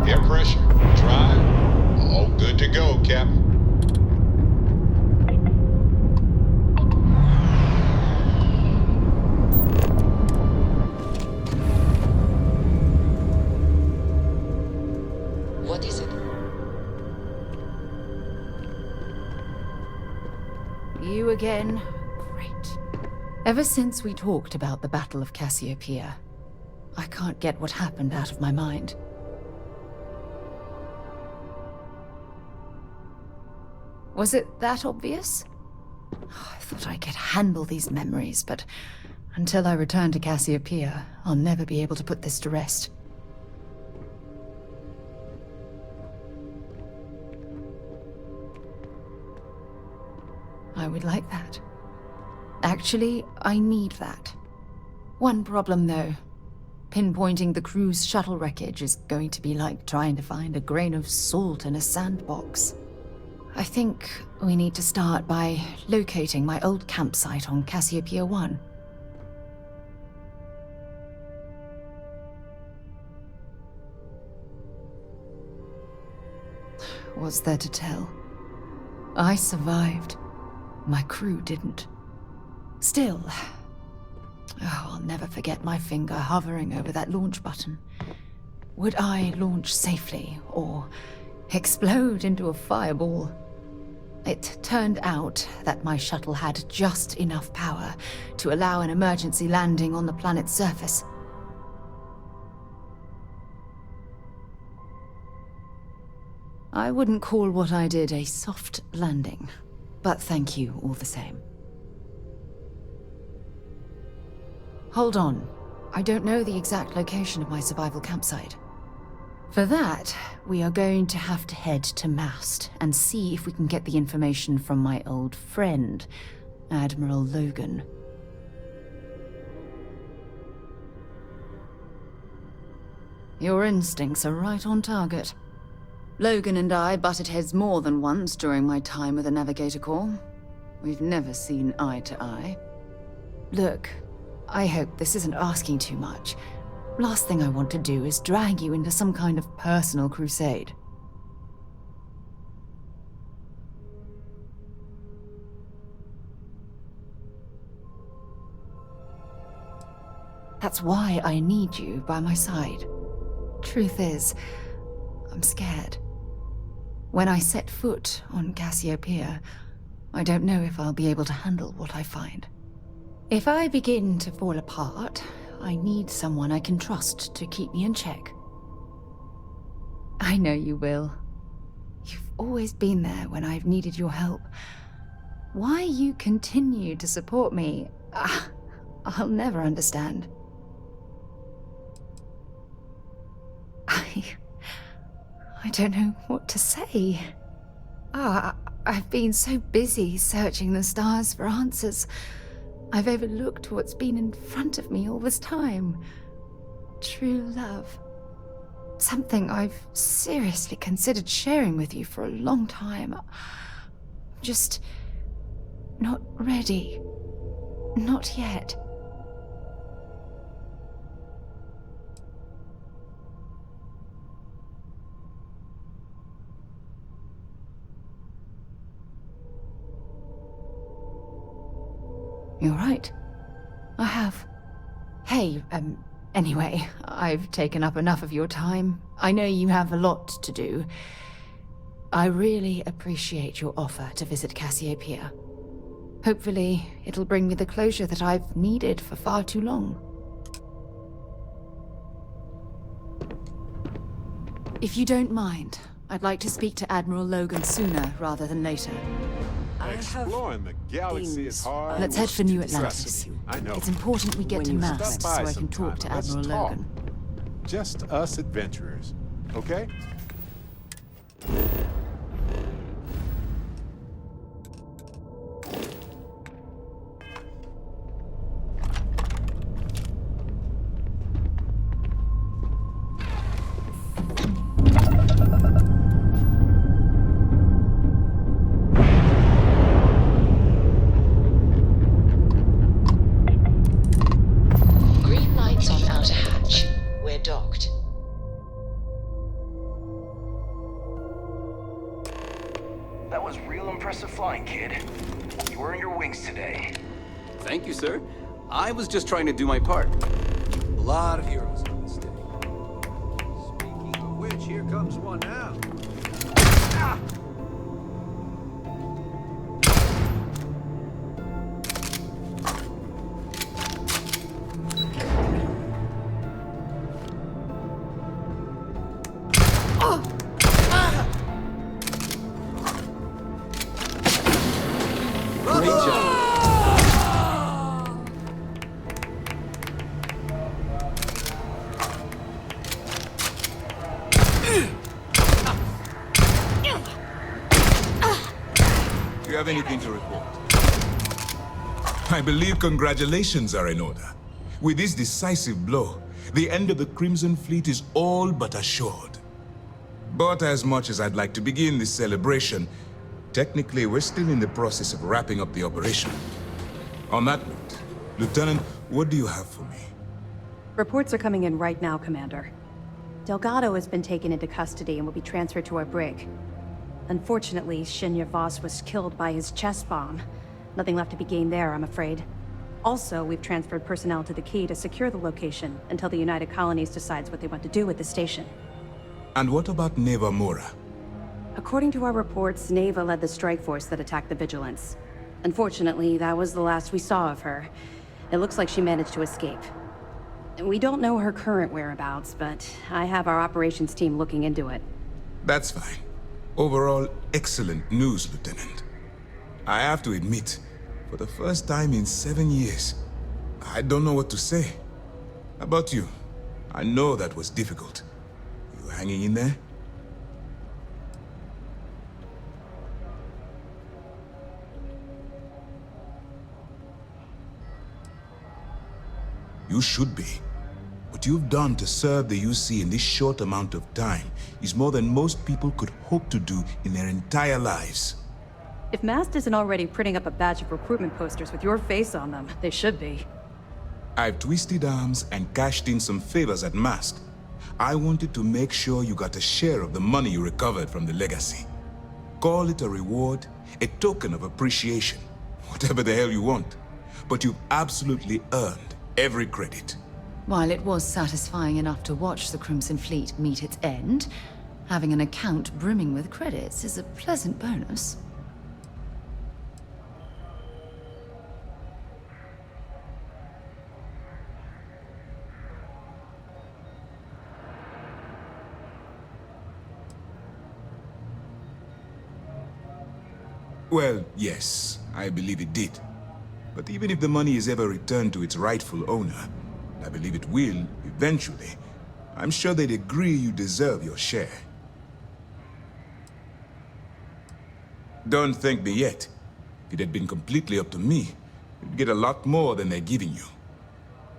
Air pressure, drive, all good to go, Captain.
What is it?
You again? Great. Ever since we talked about the Battle of Cassiopeia, I can't get what happened out of my mind. Was it that obvious? I thought I could handle these memories, but until I return to Cassiopeia, I'll never be able to put this to rest. I would like that. Actually, I need that. One problem, though. Pinpointing the crew's shuttle wreckage is going to be like trying to find a grain of salt in a sandbox. I think we need to start by locating my old campsite on Cassiopeia 1. What's there to tell? I survived. My crew didn't. Still, I'll never forget my finger hovering over that launch button. Would I launch safely, or explode into a fireball? It turned out that my shuttle had just enough power to allow an emergency landing on the planet's surface. I wouldn't call what I did a soft landing, but thank you all the same. Hold on. I don't know the exact location of my survival campsite. For that, we are going to have to head to Mast and see if we can get the information from my old friend, Admiral Logan. Your instincts are right on target. Logan and I butted heads more than once during my time with the Navigator Corps. We've never seen eye to eye. Look, I hope this isn't asking too much. Last thing I want to do is drag you into some kind of personal crusade. That's why I need you by my side. Truth is, I'm scared. When I set foot on Cassiopeia, I don't know if I'll be able to handle what I find. If I begin to fall apart, I need someone I can trust to keep me in check. I know you will. You've always been there when I've needed your help. Why you continue to support me, I'll never understand. I don't know what to say. I've been so busy searching the stars for answers. I've overlooked what's been in front of me all this time. True love. Something I've seriously considered sharing with you for a long time. Just not ready. Not yet. You're right. I have. Hey, anyway, I've taken up enough of your time. I know you have a lot to do. I really appreciate your offer to visit Cassiopeia. Hopefully, it'll bring me the closure that I've needed for far too long. If you don't mind, I'd like to speak to Admiral Logan sooner rather than later.
Exploring the galaxy is hard.
Let's head for New Atlantis.
I know.
It's important we get to Mast so I can talk to Admiral Logan.
Just us adventurers, okay?
That was real impressive flying, kid. You earned your wings today.
Thank you, sir. I was just trying to do my part.
A lot of heroes on this day. Speaking of which, here comes one now. Ah!
Great job.
Do you have anything to report? I believe congratulations are in order. With this decisive blow, the end of the Crimson Fleet is all but assured. But as much as I'd like to begin this celebration, technically we're still in the process of wrapping up the operation. On that note, Lieutenant, what do you have for me?
Reports are coming in right now, Commander. Delgado has been taken into custody and will be transferred to our brig. Unfortunately, Shinya Voss was killed by his chest bomb. Nothing left to be gained there, I'm afraid. Also, we've transferred personnel to the Key to secure the location until the United Colonies decides what they want to do with the station.
And what about Neva Mura?
According to our reports, Neva led the strike force that attacked the Vigilance. Unfortunately, that was the last we saw of her. It looks like she managed to escape. We don't know her current whereabouts, but I have our operations team looking into it.
That's fine. Overall, excellent news, Lieutenant. I have to admit, for the first time in 7 years, I don't know what to say. How about you? I know that was difficult. You hanging in there? You should be. What you've done to serve the UC in this short amount of time is more than most people could hope to do in their entire lives.
If MAST isn't already printing up a batch of recruitment posters with your face on them, they should be.
I've twisted arms and cashed in some favors at MAST. I wanted to make sure you got a share of the money you recovered from the legacy. Call it a reward, a token of appreciation, whatever the hell you want. But you've absolutely earned every credit.
While it was satisfying enough to watch the Crimson Fleet meet its end, having an account brimming with credits is a pleasant bonus.
Well, yes, I believe it did. But even if the money is ever returned to its rightful owner, I believe it will, eventually, I'm sure they'd agree you deserve your share. Don't thank me yet. If it had been completely up to me, you'd get a lot more than they're giving you.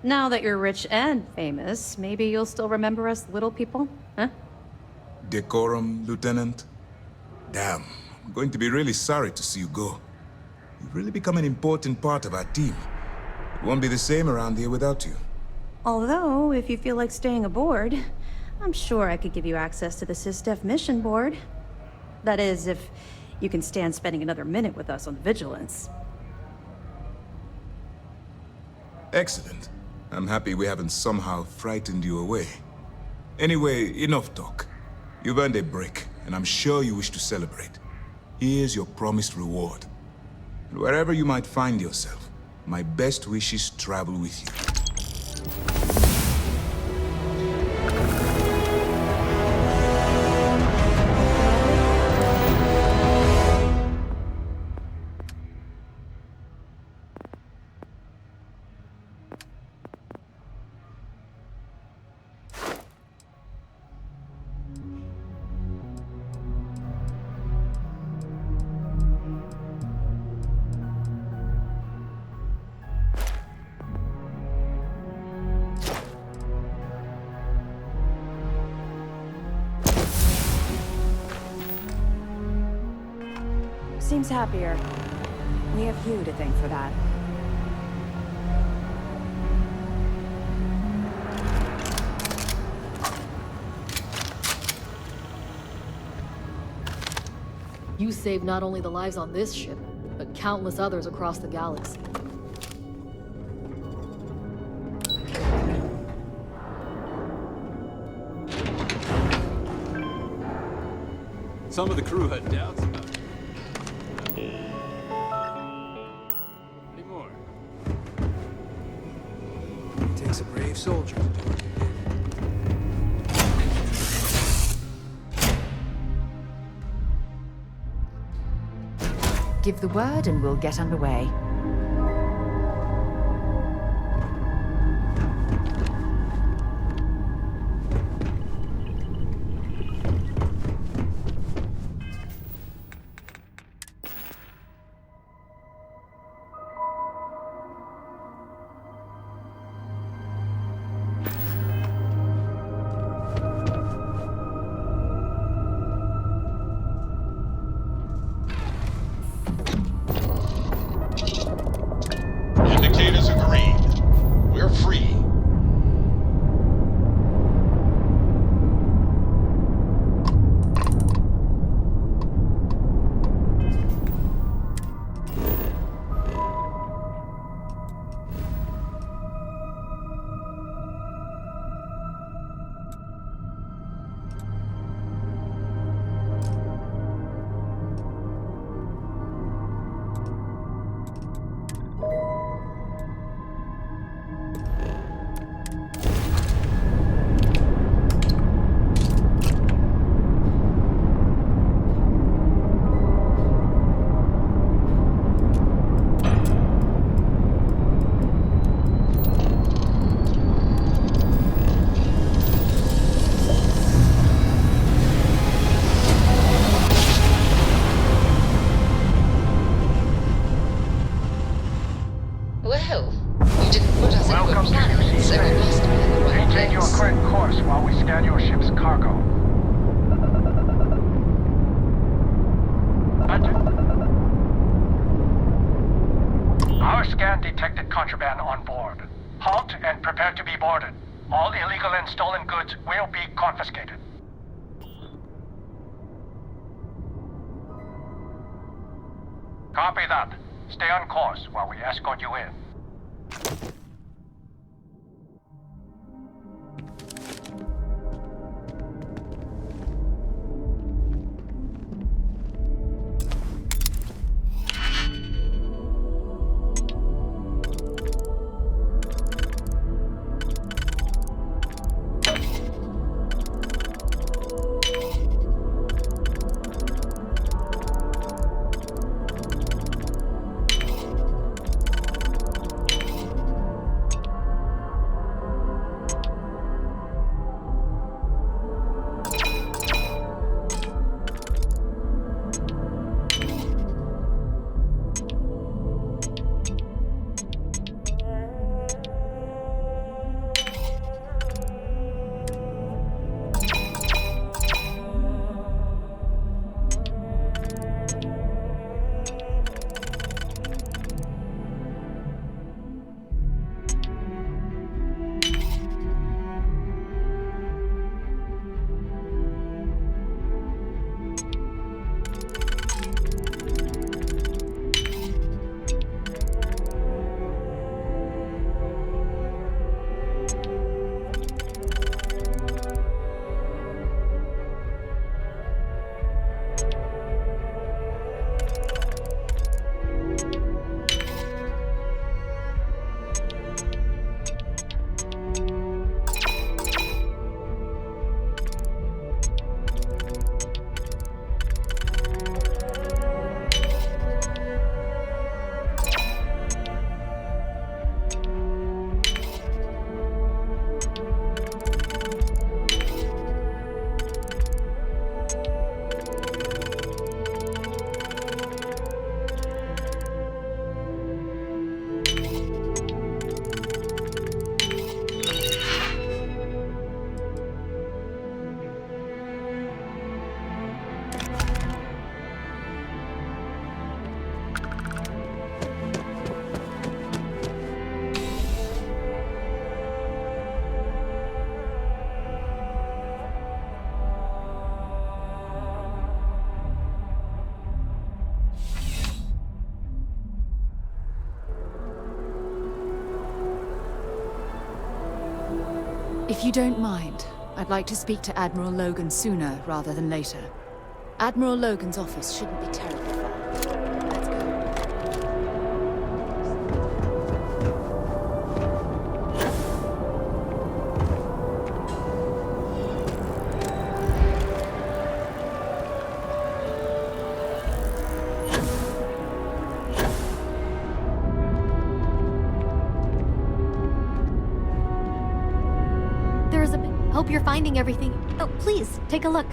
Now that you're rich and famous, maybe you'll still remember us little people, huh?
Decorum, Lieutenant? Damn, I'm going to be really sorry to see you go. You've really become an important part of our team. It won't be the same around here without you.
Although, if you feel like staying aboard, I'm sure I could give you access to the SysDef mission board. That is, if you can stand spending another minute with us on Vigilance.
Excellent. I'm happy we haven't somehow frightened you away. Anyway, enough talk. You've earned a break, and I'm sure you wish to celebrate. Here's your promised reward. And wherever you might find yourself, my best wishes travel with you.
Seems happier. We have you to thank for that.
You saved not only the lives on this ship, but countless others across the galaxy.
Some of the crew had doubts about it. Any more?
It takes a brave soldier to do it.
Give the word and we'll get underway.
Indicators are green. We're free.
didn't put us into a
Welcome to
planet,
UC
so we must be in the right
Maintain your
place.
current course while we scan your ship's cargo. Our scan detected contraband on board. Halt and prepare to be boarded. All illegal and stolen goods will be confiscated. Copy that. Stay on course while we escort you in.
If you don't mind, I'd like to speak to Admiral Logan sooner rather than later. Admiral Logan's office shouldn't be terribly far. Let's go.
There's a bit. Hope you're finding everything. Oh, please, take a look.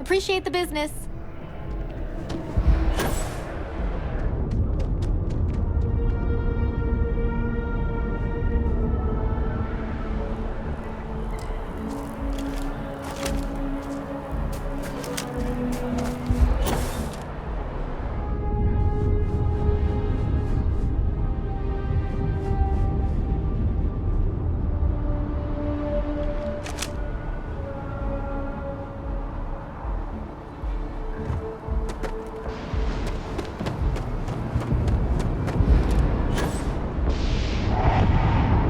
Appreciate the business.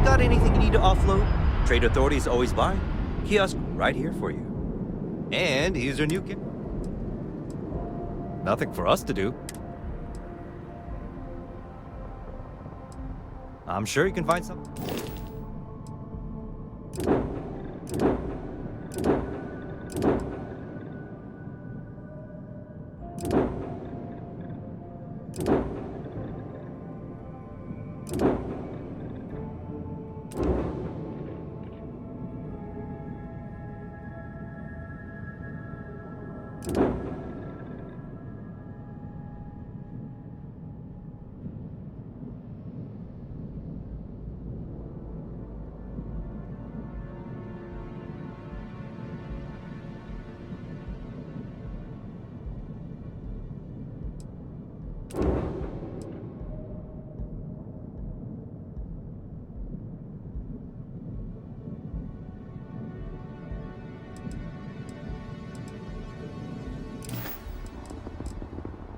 Got anything you need to offload? Trade authorities always buy. Kiosk right here for you. And here's your new kit.
Nothing for us to do.
I'm sure you can find something.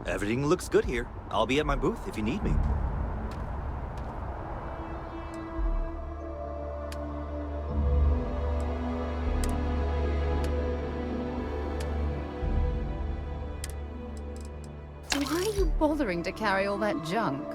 Everything looks good here. I'll be at my booth if you need me.
Why are you bothering to carry all that junk?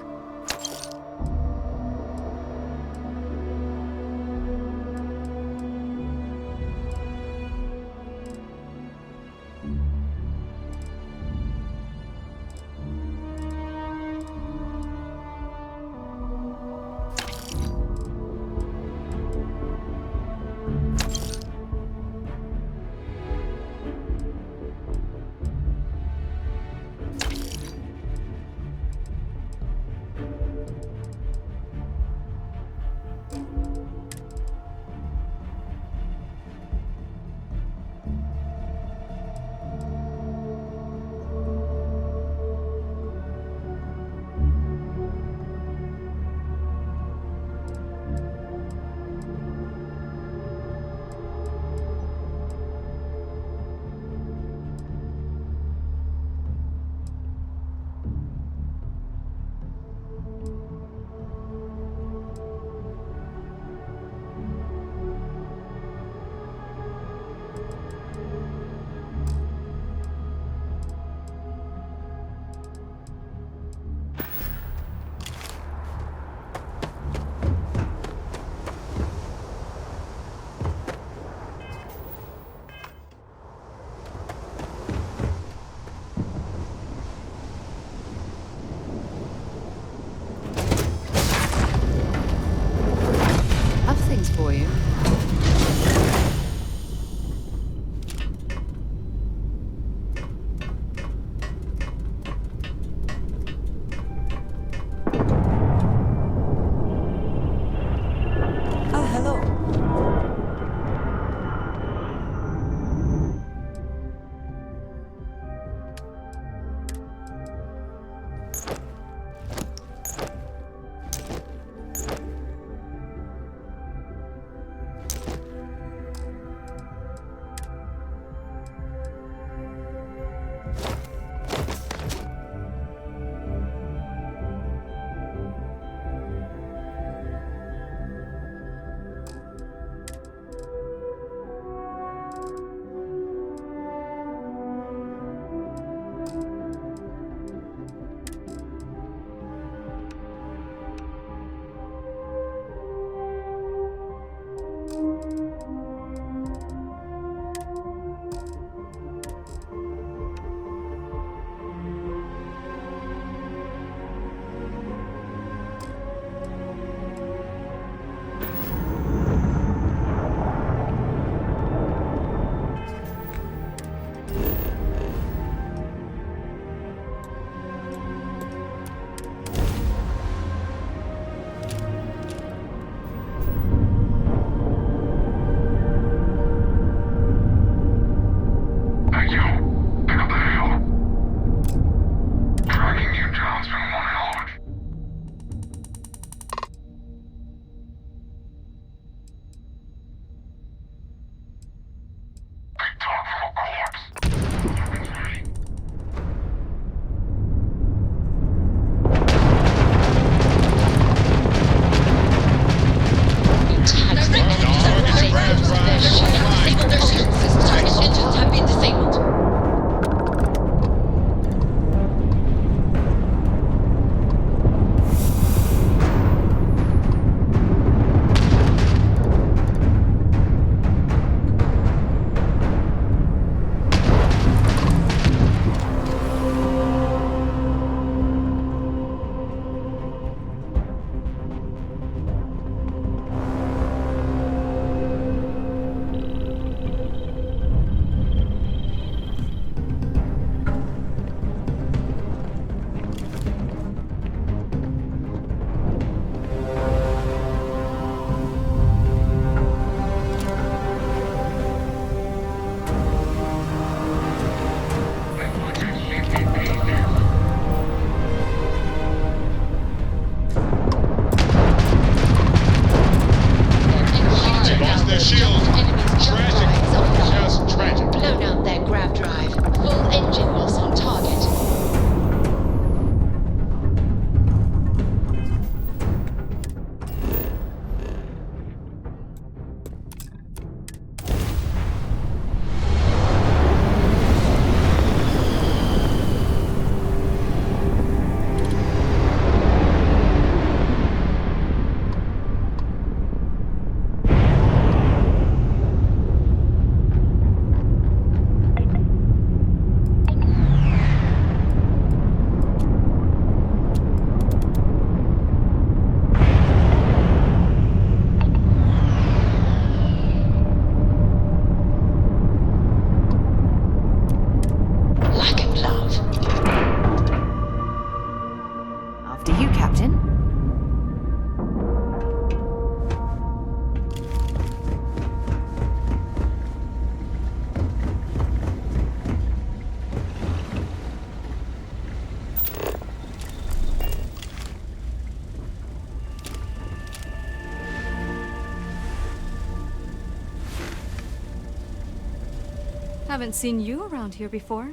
Haven't seen you around here before.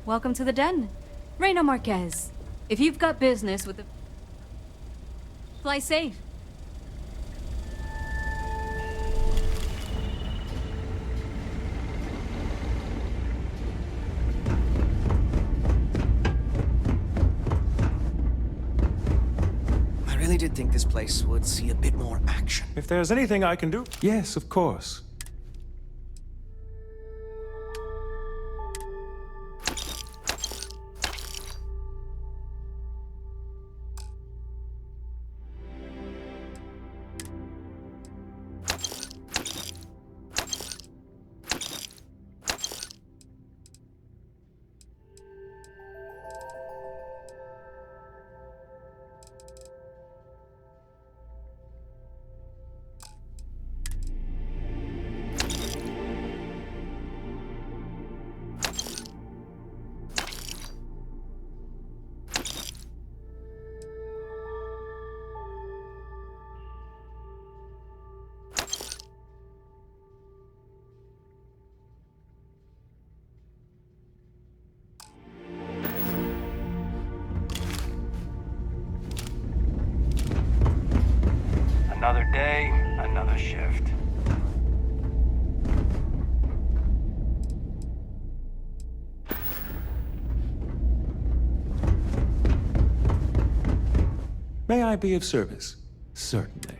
Welcome to the den. Reina Marquez. If you've got business with the... Fly safe.
I really did think this place would see a bit more action.
If there's anything I can do... Yes, of course.
Another day, another shift.
May I be of service? Certainly.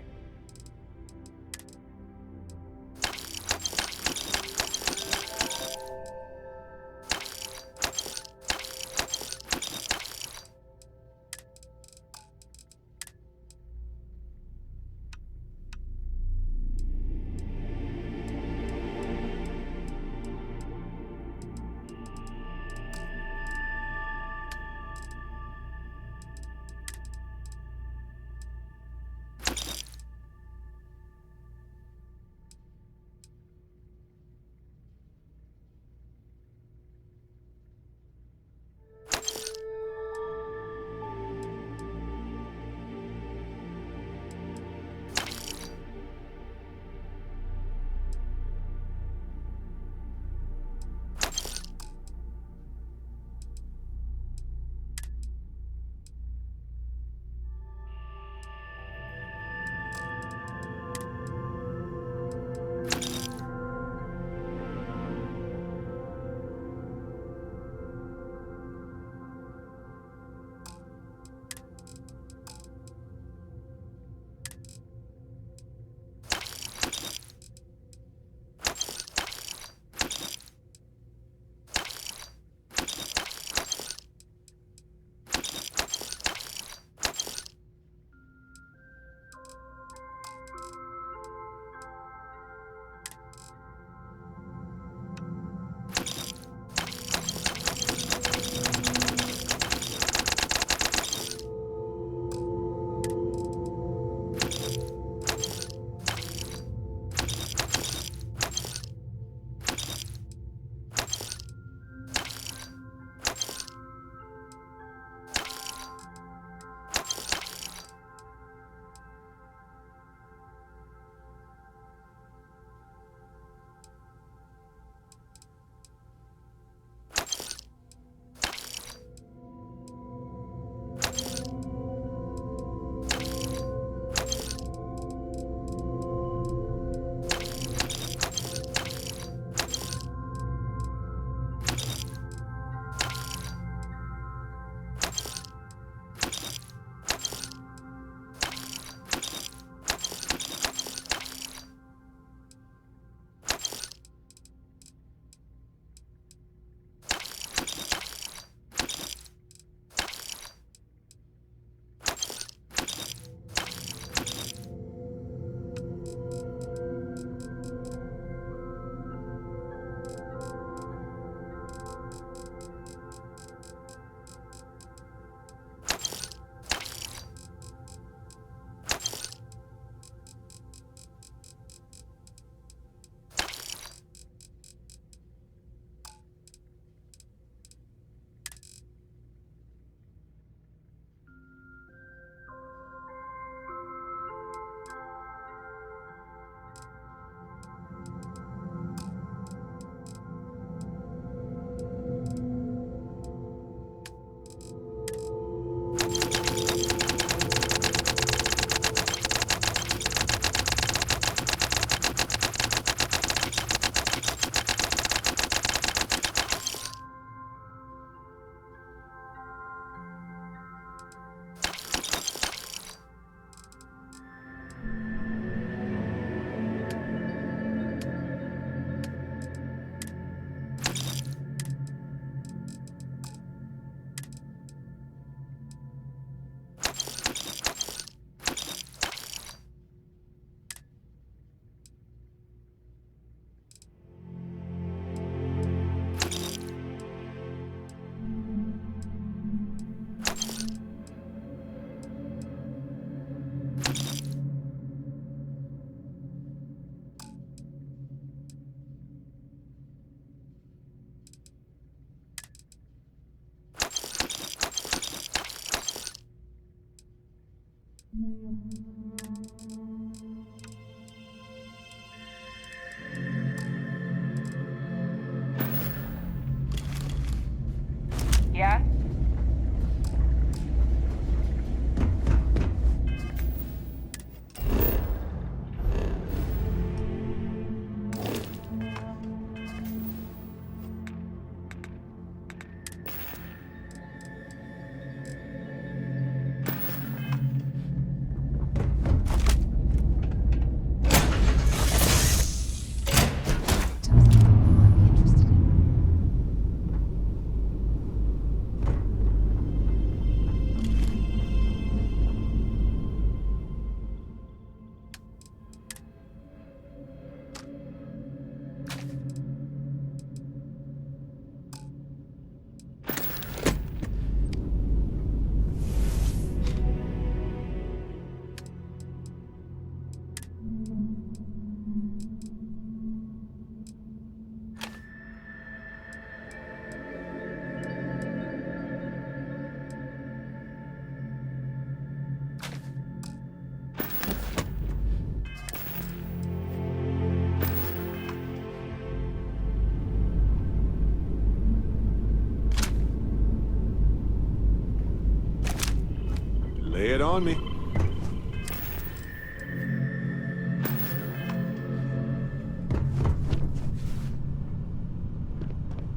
Lay it on me.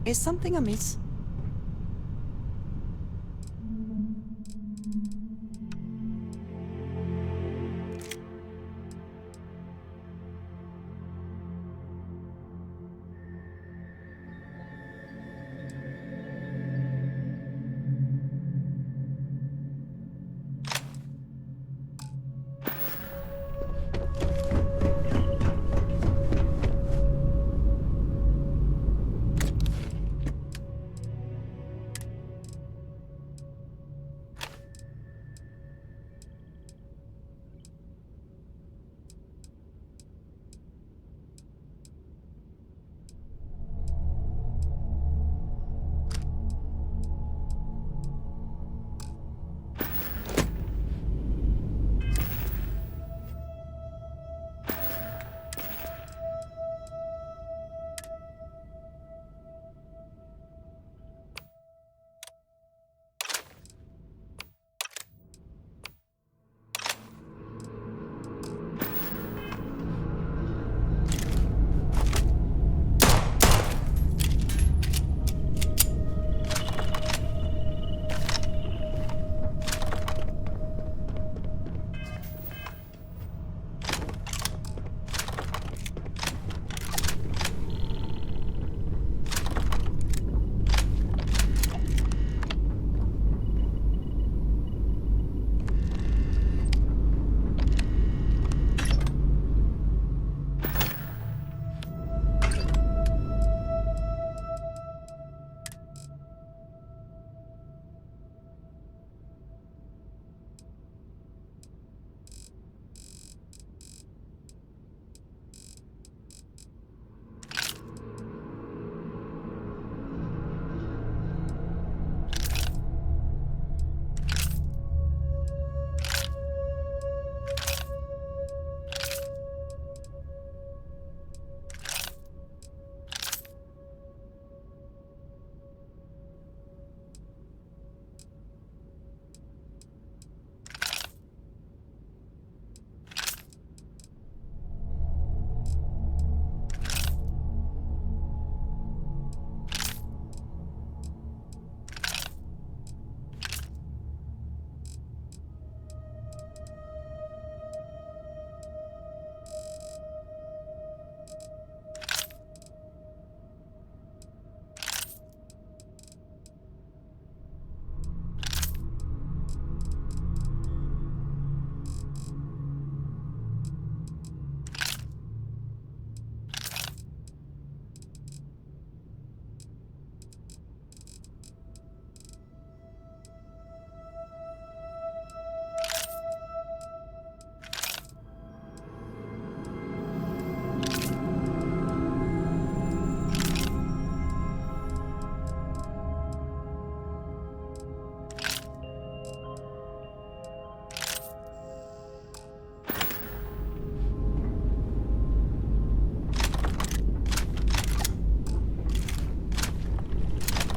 Is something amiss?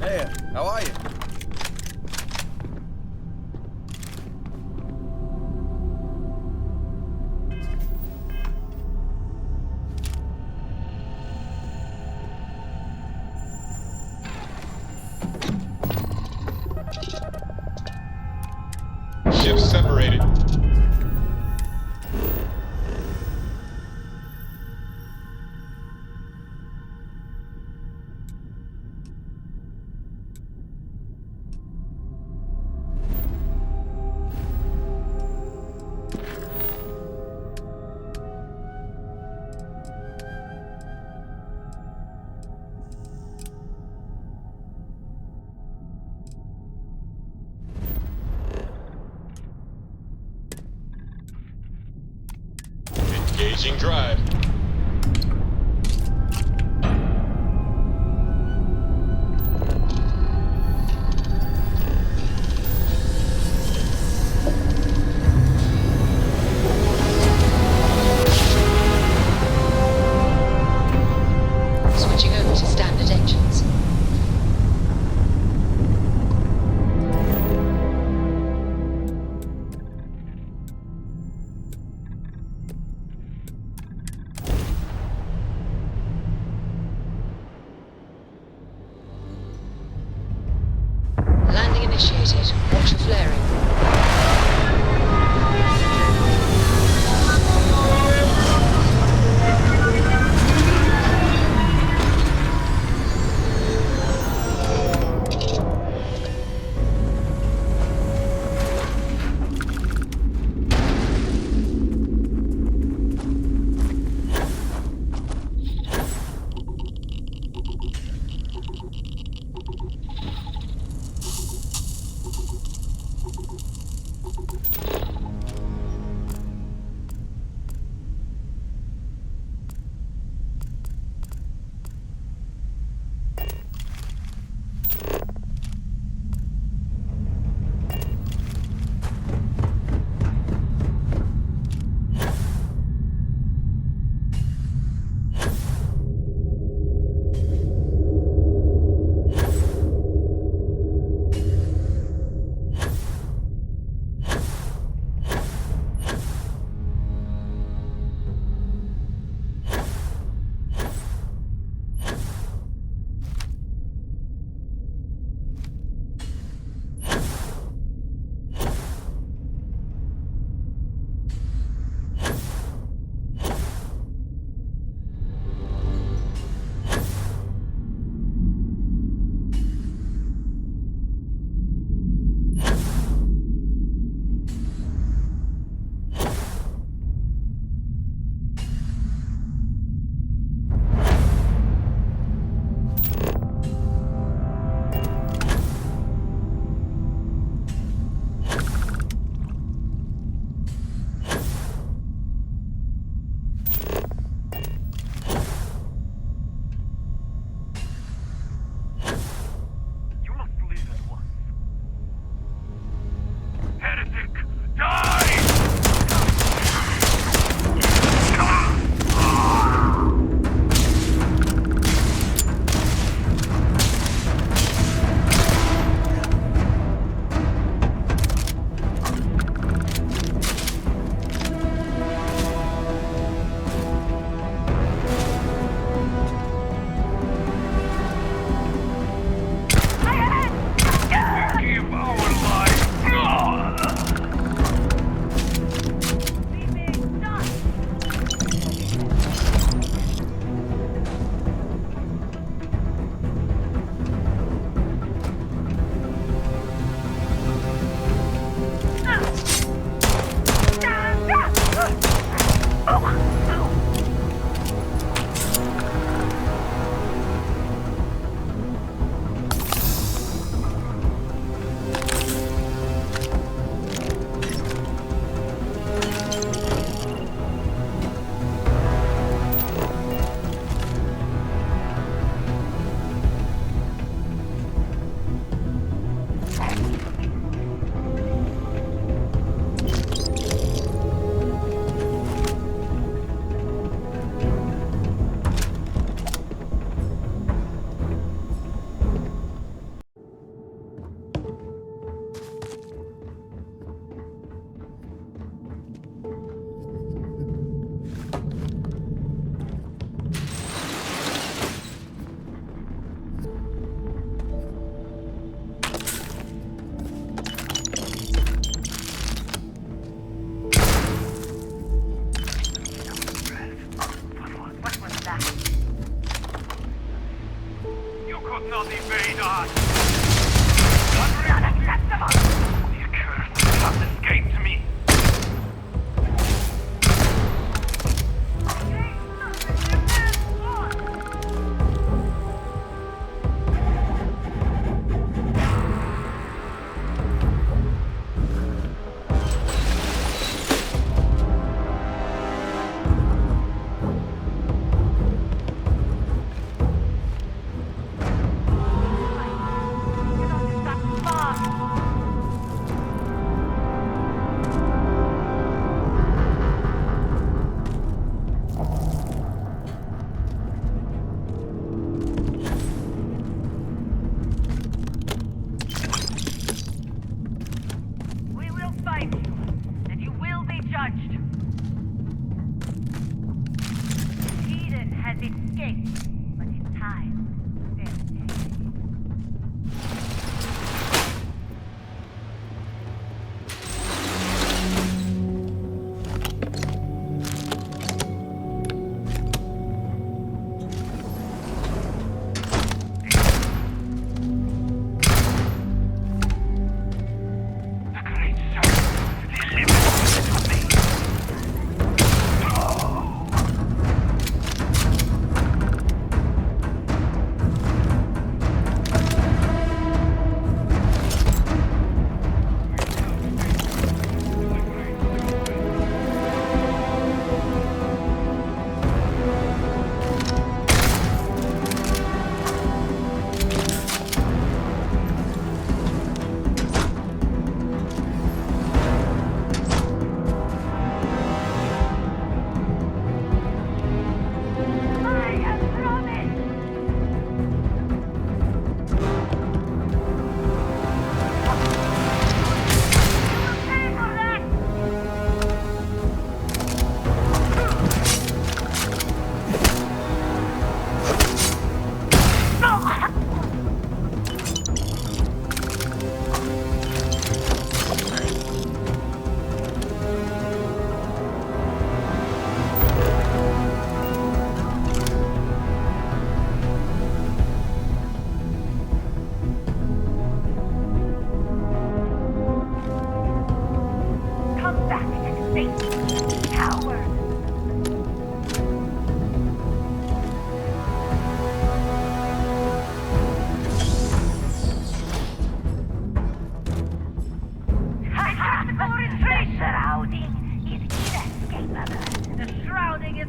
Hey, how are you?
Ships separated. Engaging drive.
Switching over to standard engines. initiated. Watch for flaring.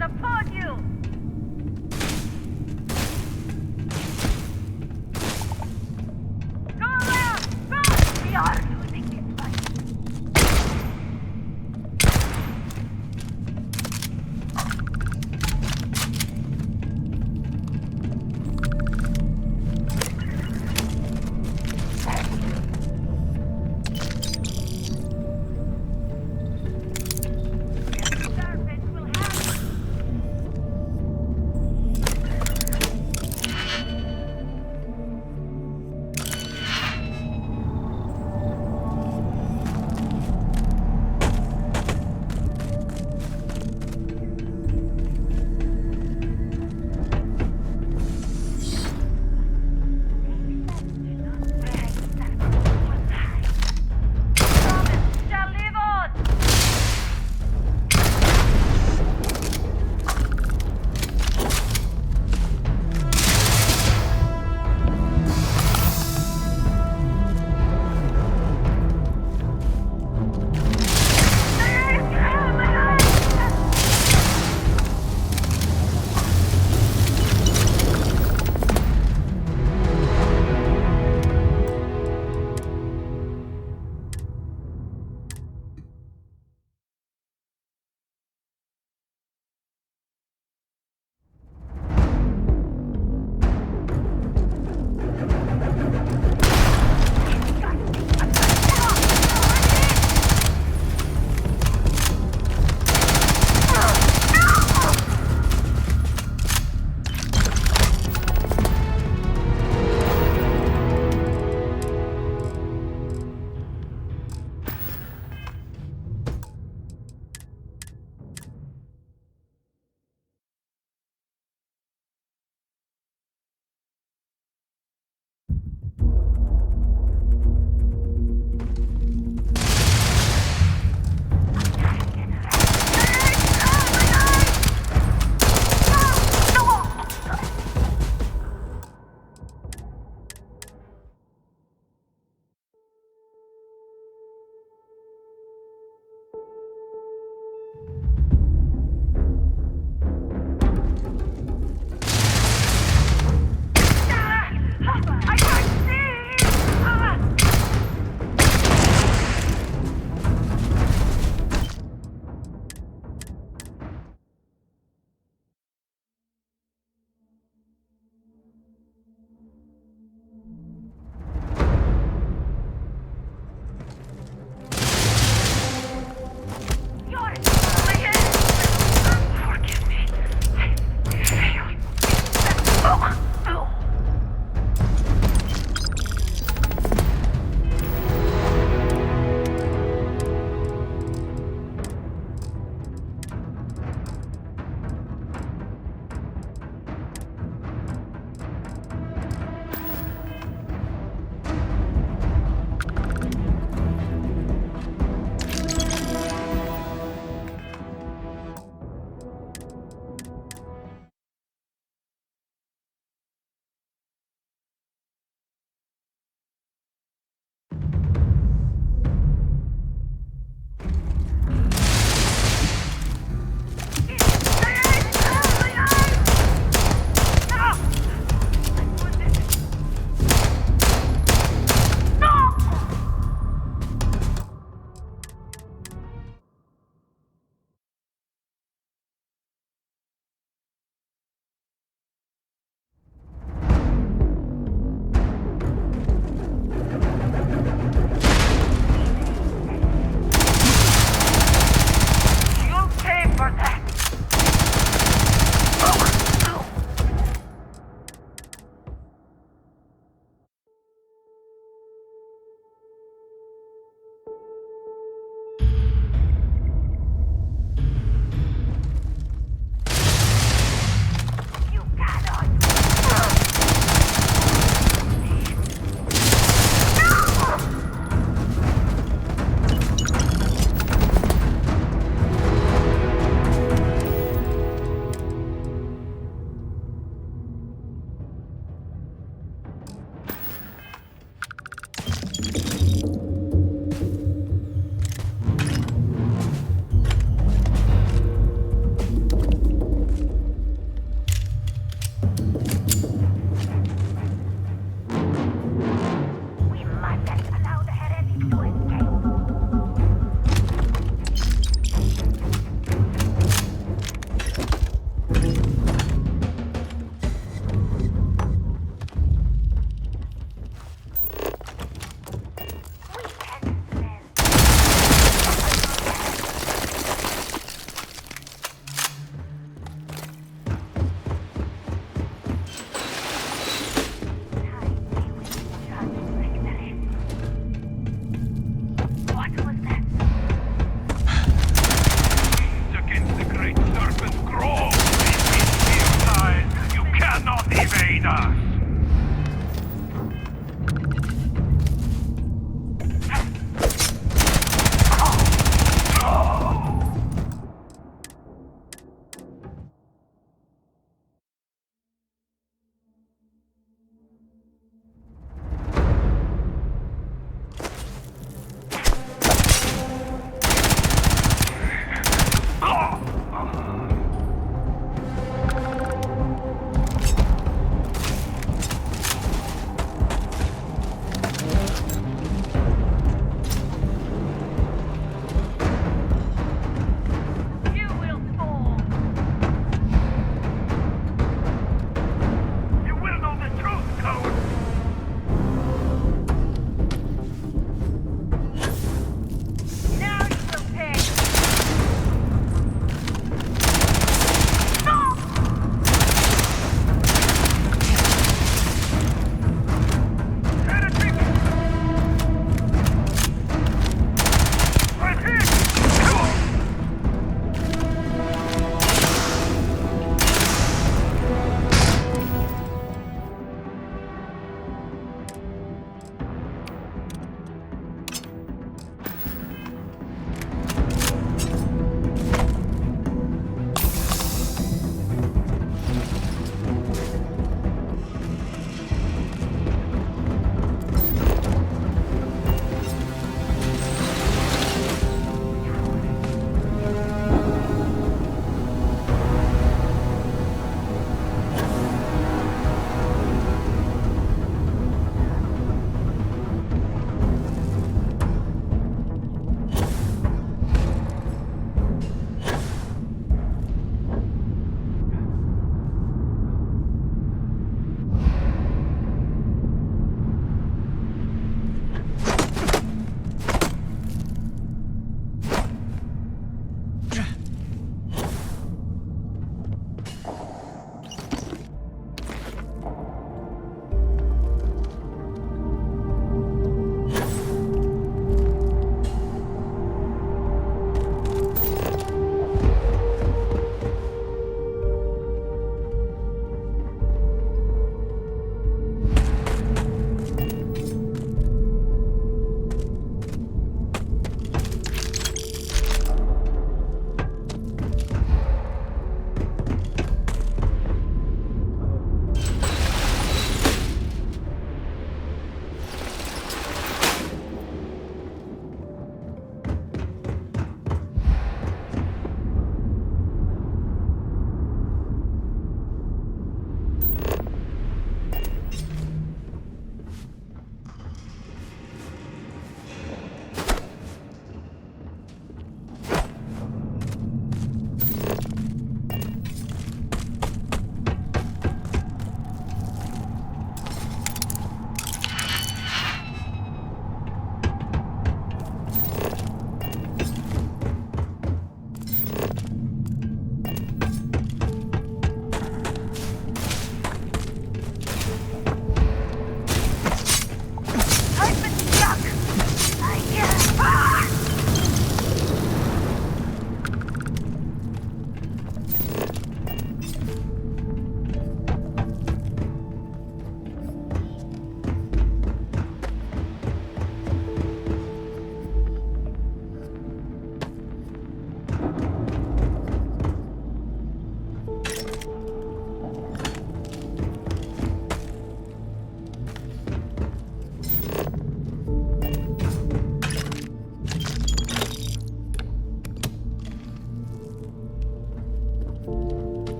Starfield upon you! Go around! Run! We are losing this fight!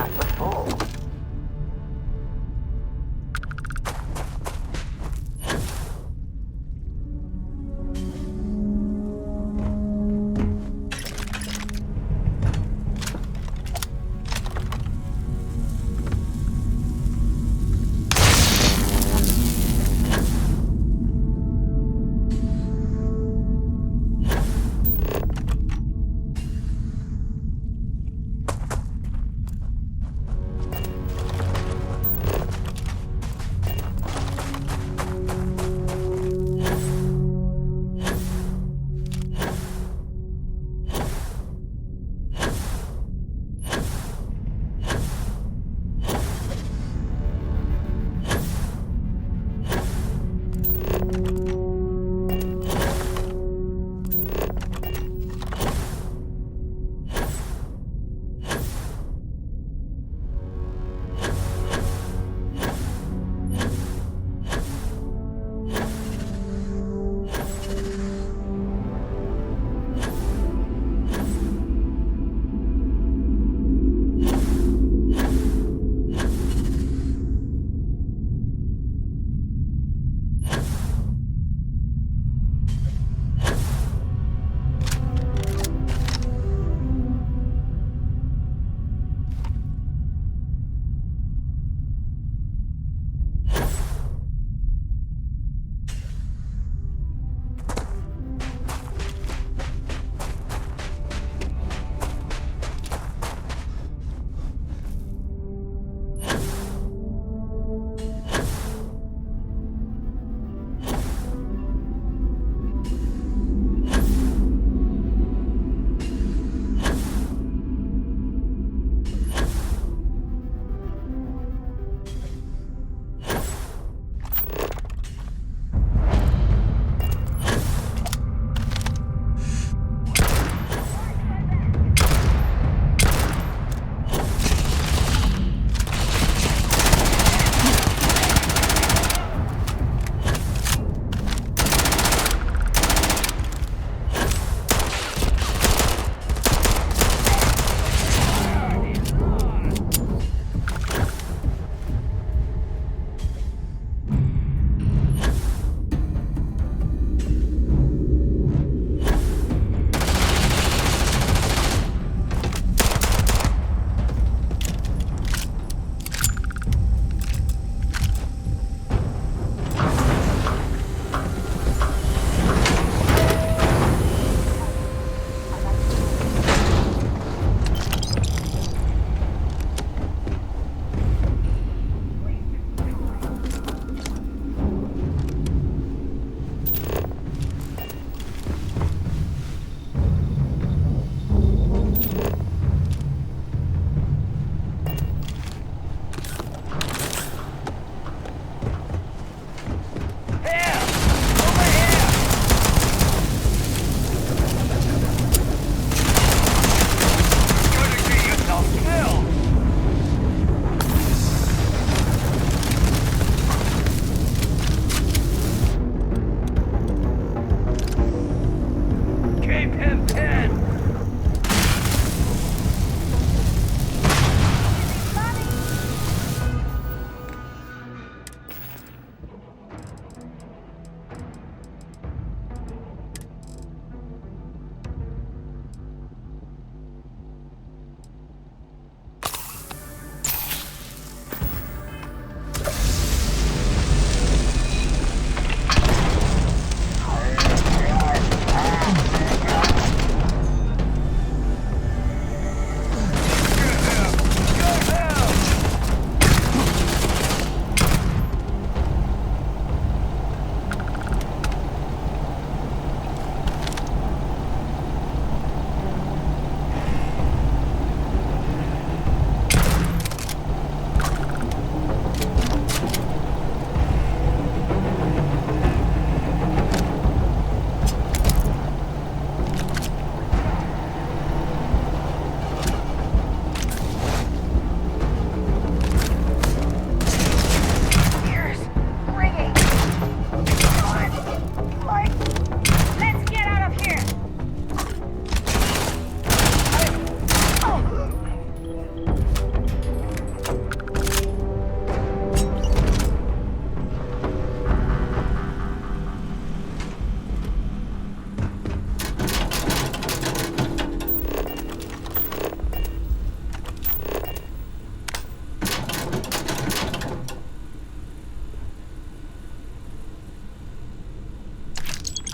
cut was full.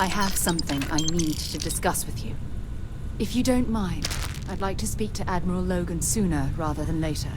I have something I need to discuss with you. If you don't mind, I'd like to speak to Admiral Logan sooner rather than later.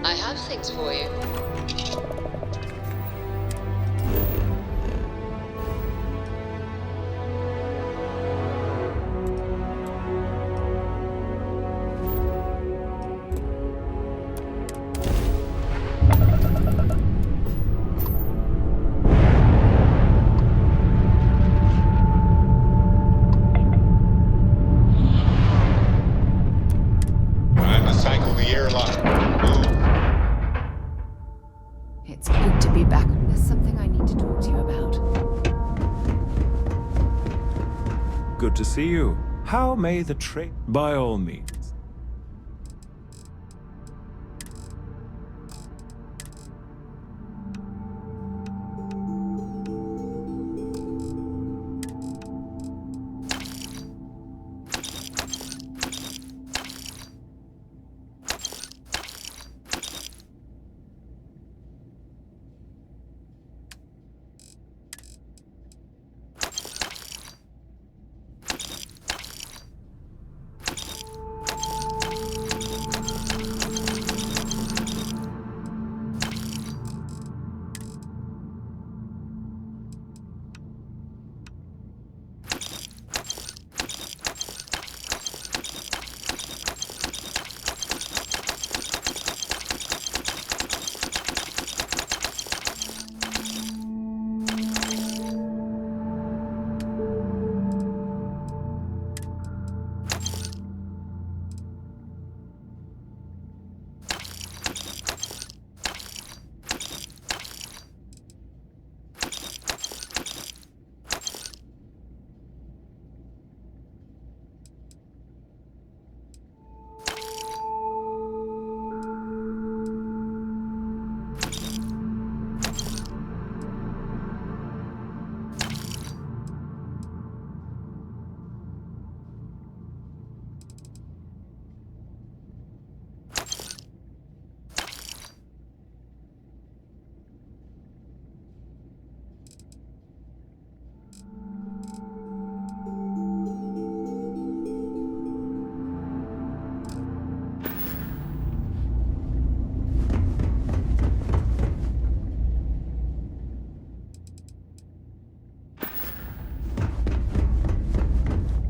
I have things for you.
Time to cycle the airlock. Move.
It's good to be back. There's something I need to talk to you about.
Good to see you. How may the trade? By all means.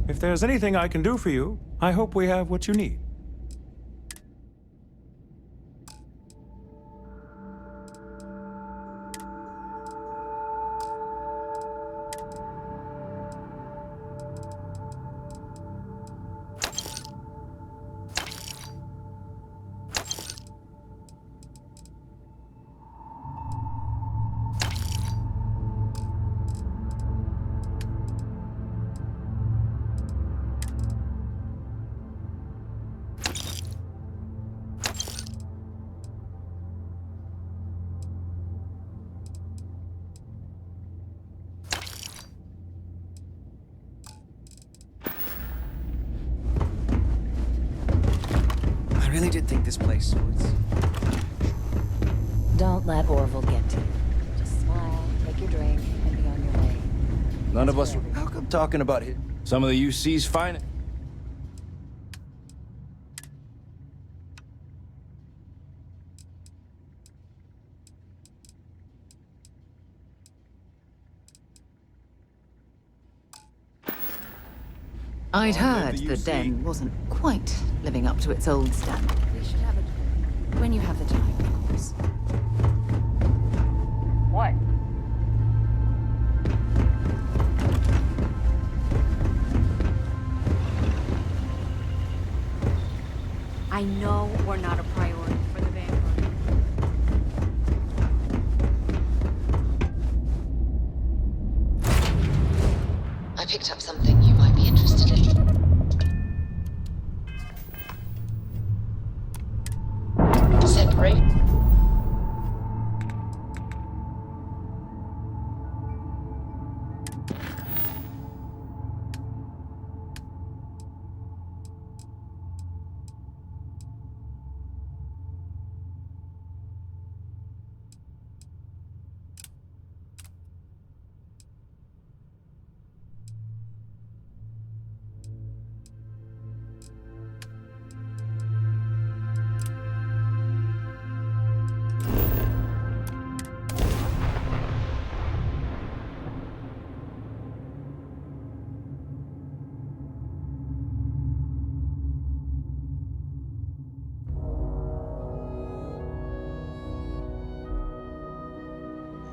If there's anything I can do for you, I hope we have what you need.
did think this place was...
Don't let Orville get to you. Just smile, take your drink, and be on your way.
None of us...
How come talking about it?
Some of the UC's finest...
I'd heard the Den wasn't quite living up to its old standard. We should have it when you have the time, of course.
What?
I know we're not a priority for the Vanguard.
I picked up something you might be interested in. Separate.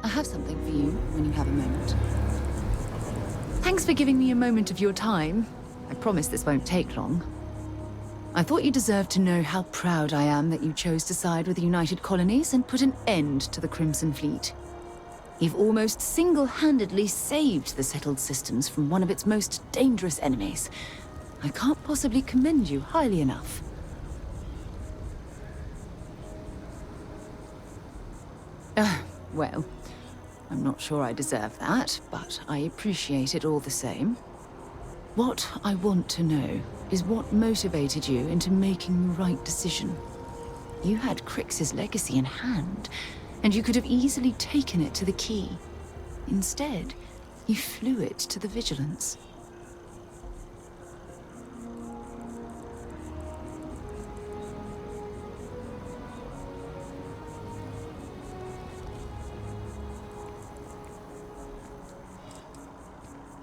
I have something for you when you have a moment. Thanks for giving me a moment of your time. I promise this won't take long. I thought you deserved to know how proud I am that you chose to side with the United Colonies and put an end to the Crimson Fleet. You've almost single-handedly saved the settled systems from one of its most dangerous enemies. I can't possibly commend you highly enough. Well, I'm not sure I deserve that, but I appreciate it all the same. What I want to know is what motivated you into making the right decision. You had Crix's legacy in hand, and you could have easily taken it to the Key. Instead, you flew it to the Vigilance.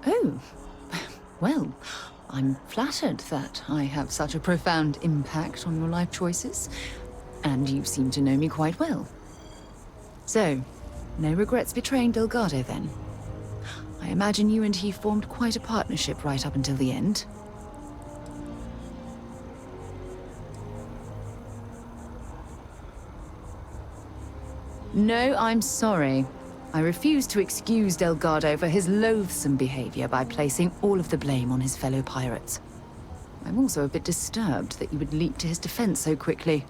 Oh, well, I'm flattered that I have such a profound impact on your life choices, and you seem to know me quite well. So, no regrets betraying Delgado then? I imagine you and he formed quite a partnership right up until the end. No, I'm sorry. I refuse to excuse Delgado for his loathsome behavior by placing all of the blame on his fellow pirates. I'm also a bit disturbed that you would leap to his defense so quickly.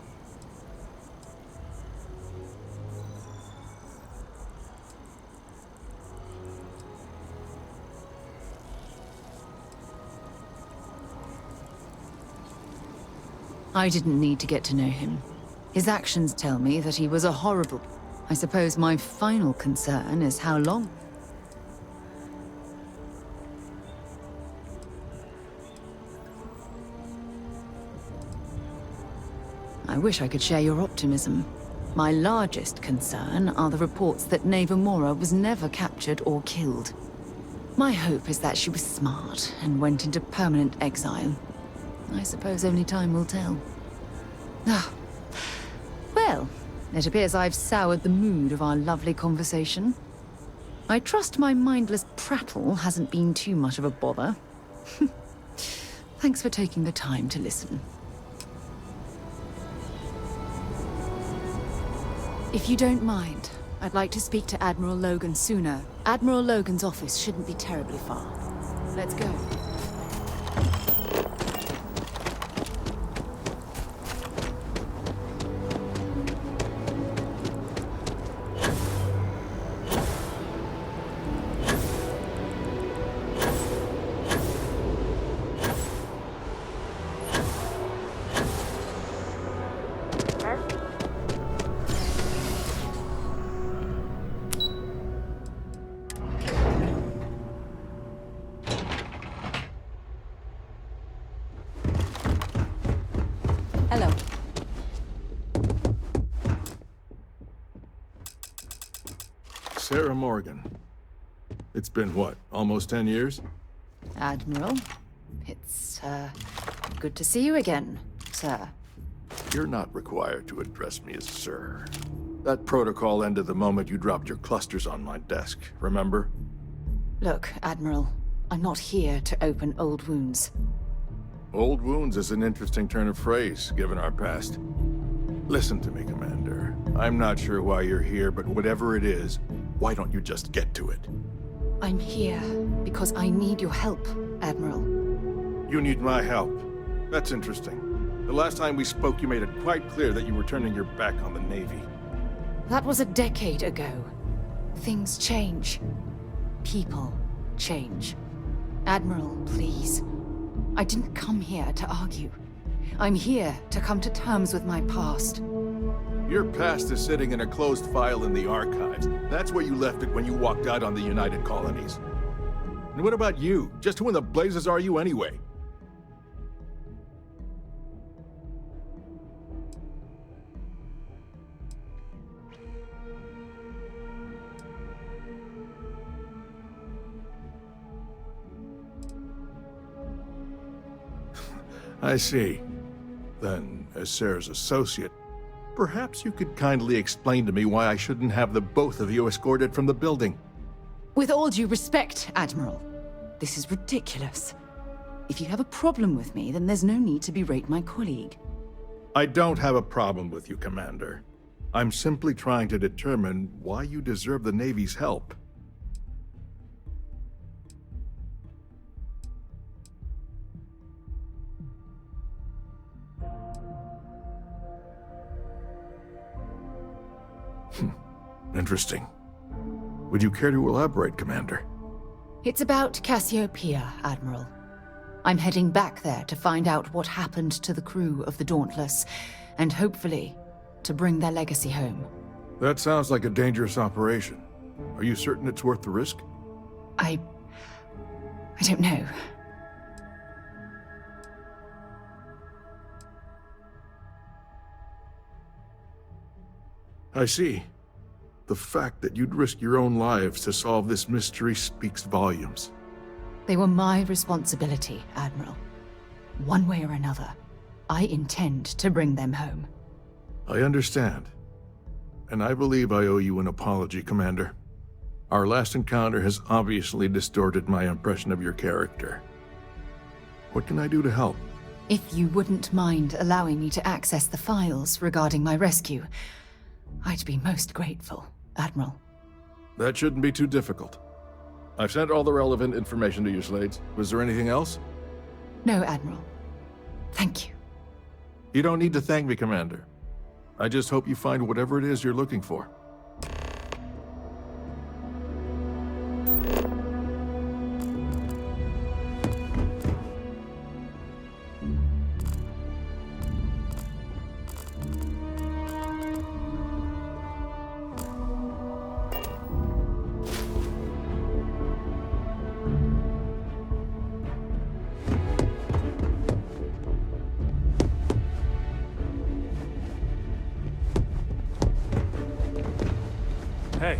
I didn't need to get to know him. His actions tell me that he was a horrible... I suppose my final concern is how long... I wish I could share your optimism. My largest concern are the reports that Neva Mora was never captured or killed. My hope is that she was smart and went into permanent exile. I suppose only time will tell. Ah. Well, it appears I've soured the mood of our lovely conversation. I trust my mindless prattle hasn't been too much of a bother. Thanks for taking the time to listen. If you don't mind, I'd like to speak to Admiral Logan sooner. Admiral Logan's office shouldn't be terribly far. Let's go.
Sarah Morgan. It's been, what, almost 10 years?
Admiral, it's, good to see you again, sir.
You're not required to address me as sir. That protocol ended the moment you dropped your clusters on my desk, remember?
Look, Admiral, I'm not here to open old wounds.
Old wounds is an interesting turn of phrase, given our past. Listen to me, Commander. I'm not sure why you're here, but whatever it is, why don't you just get to it?
I'm here because I need your help, Admiral.
You need my help. That's interesting. The last time we spoke, you made it quite clear that you were turning your back on the Navy.
That was a decade ago. Things change. People change. Admiral, please. I didn't come here to argue. I'm here to come to terms with my past.
Your past is sitting in a closed file in the archives. That's where you left it when you walked out on the United Colonies. And what about you? Just who in the blazes are you anyway? I see. Then, as Sarah's associate, perhaps you could kindly explain to me why I shouldn't have the both of you escorted from the building.
With all due respect, Admiral, this is ridiculous. If you have a problem with me, then there's no need to berate my colleague.
I don't have a problem with you, Commander. I'm simply trying to determine why you deserve the Navy's help. Interesting. Would you care to elaborate, Commander?
It's about Cassiopeia, Admiral. I'm heading back there to find out what happened to the crew of the Dauntless, and hopefully, to bring their legacy home.
That sounds like a dangerous operation. Are you certain it's worth the risk?
I don't know.
I see. The fact that you'd risk your own lives to solve this mystery speaks volumes.
They were my responsibility, Admiral. One way or another, I intend to bring them home.
I understand. And I believe I owe you an apology, Commander. Our last encounter has obviously distorted my impression of your character. What can I do to help?
If you wouldn't mind allowing me to access the files regarding my rescue, I'd be most grateful, Admiral.
That shouldn't be too difficult. I've sent all the relevant information to you, Slades. Was there anything else?
No, Admiral. Thank you.
You don't need to thank me, Commander. I just hope you find whatever it is you're looking for.
Hey.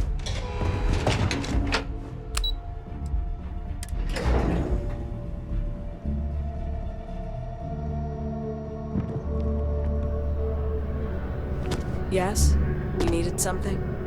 Yes? You needed something?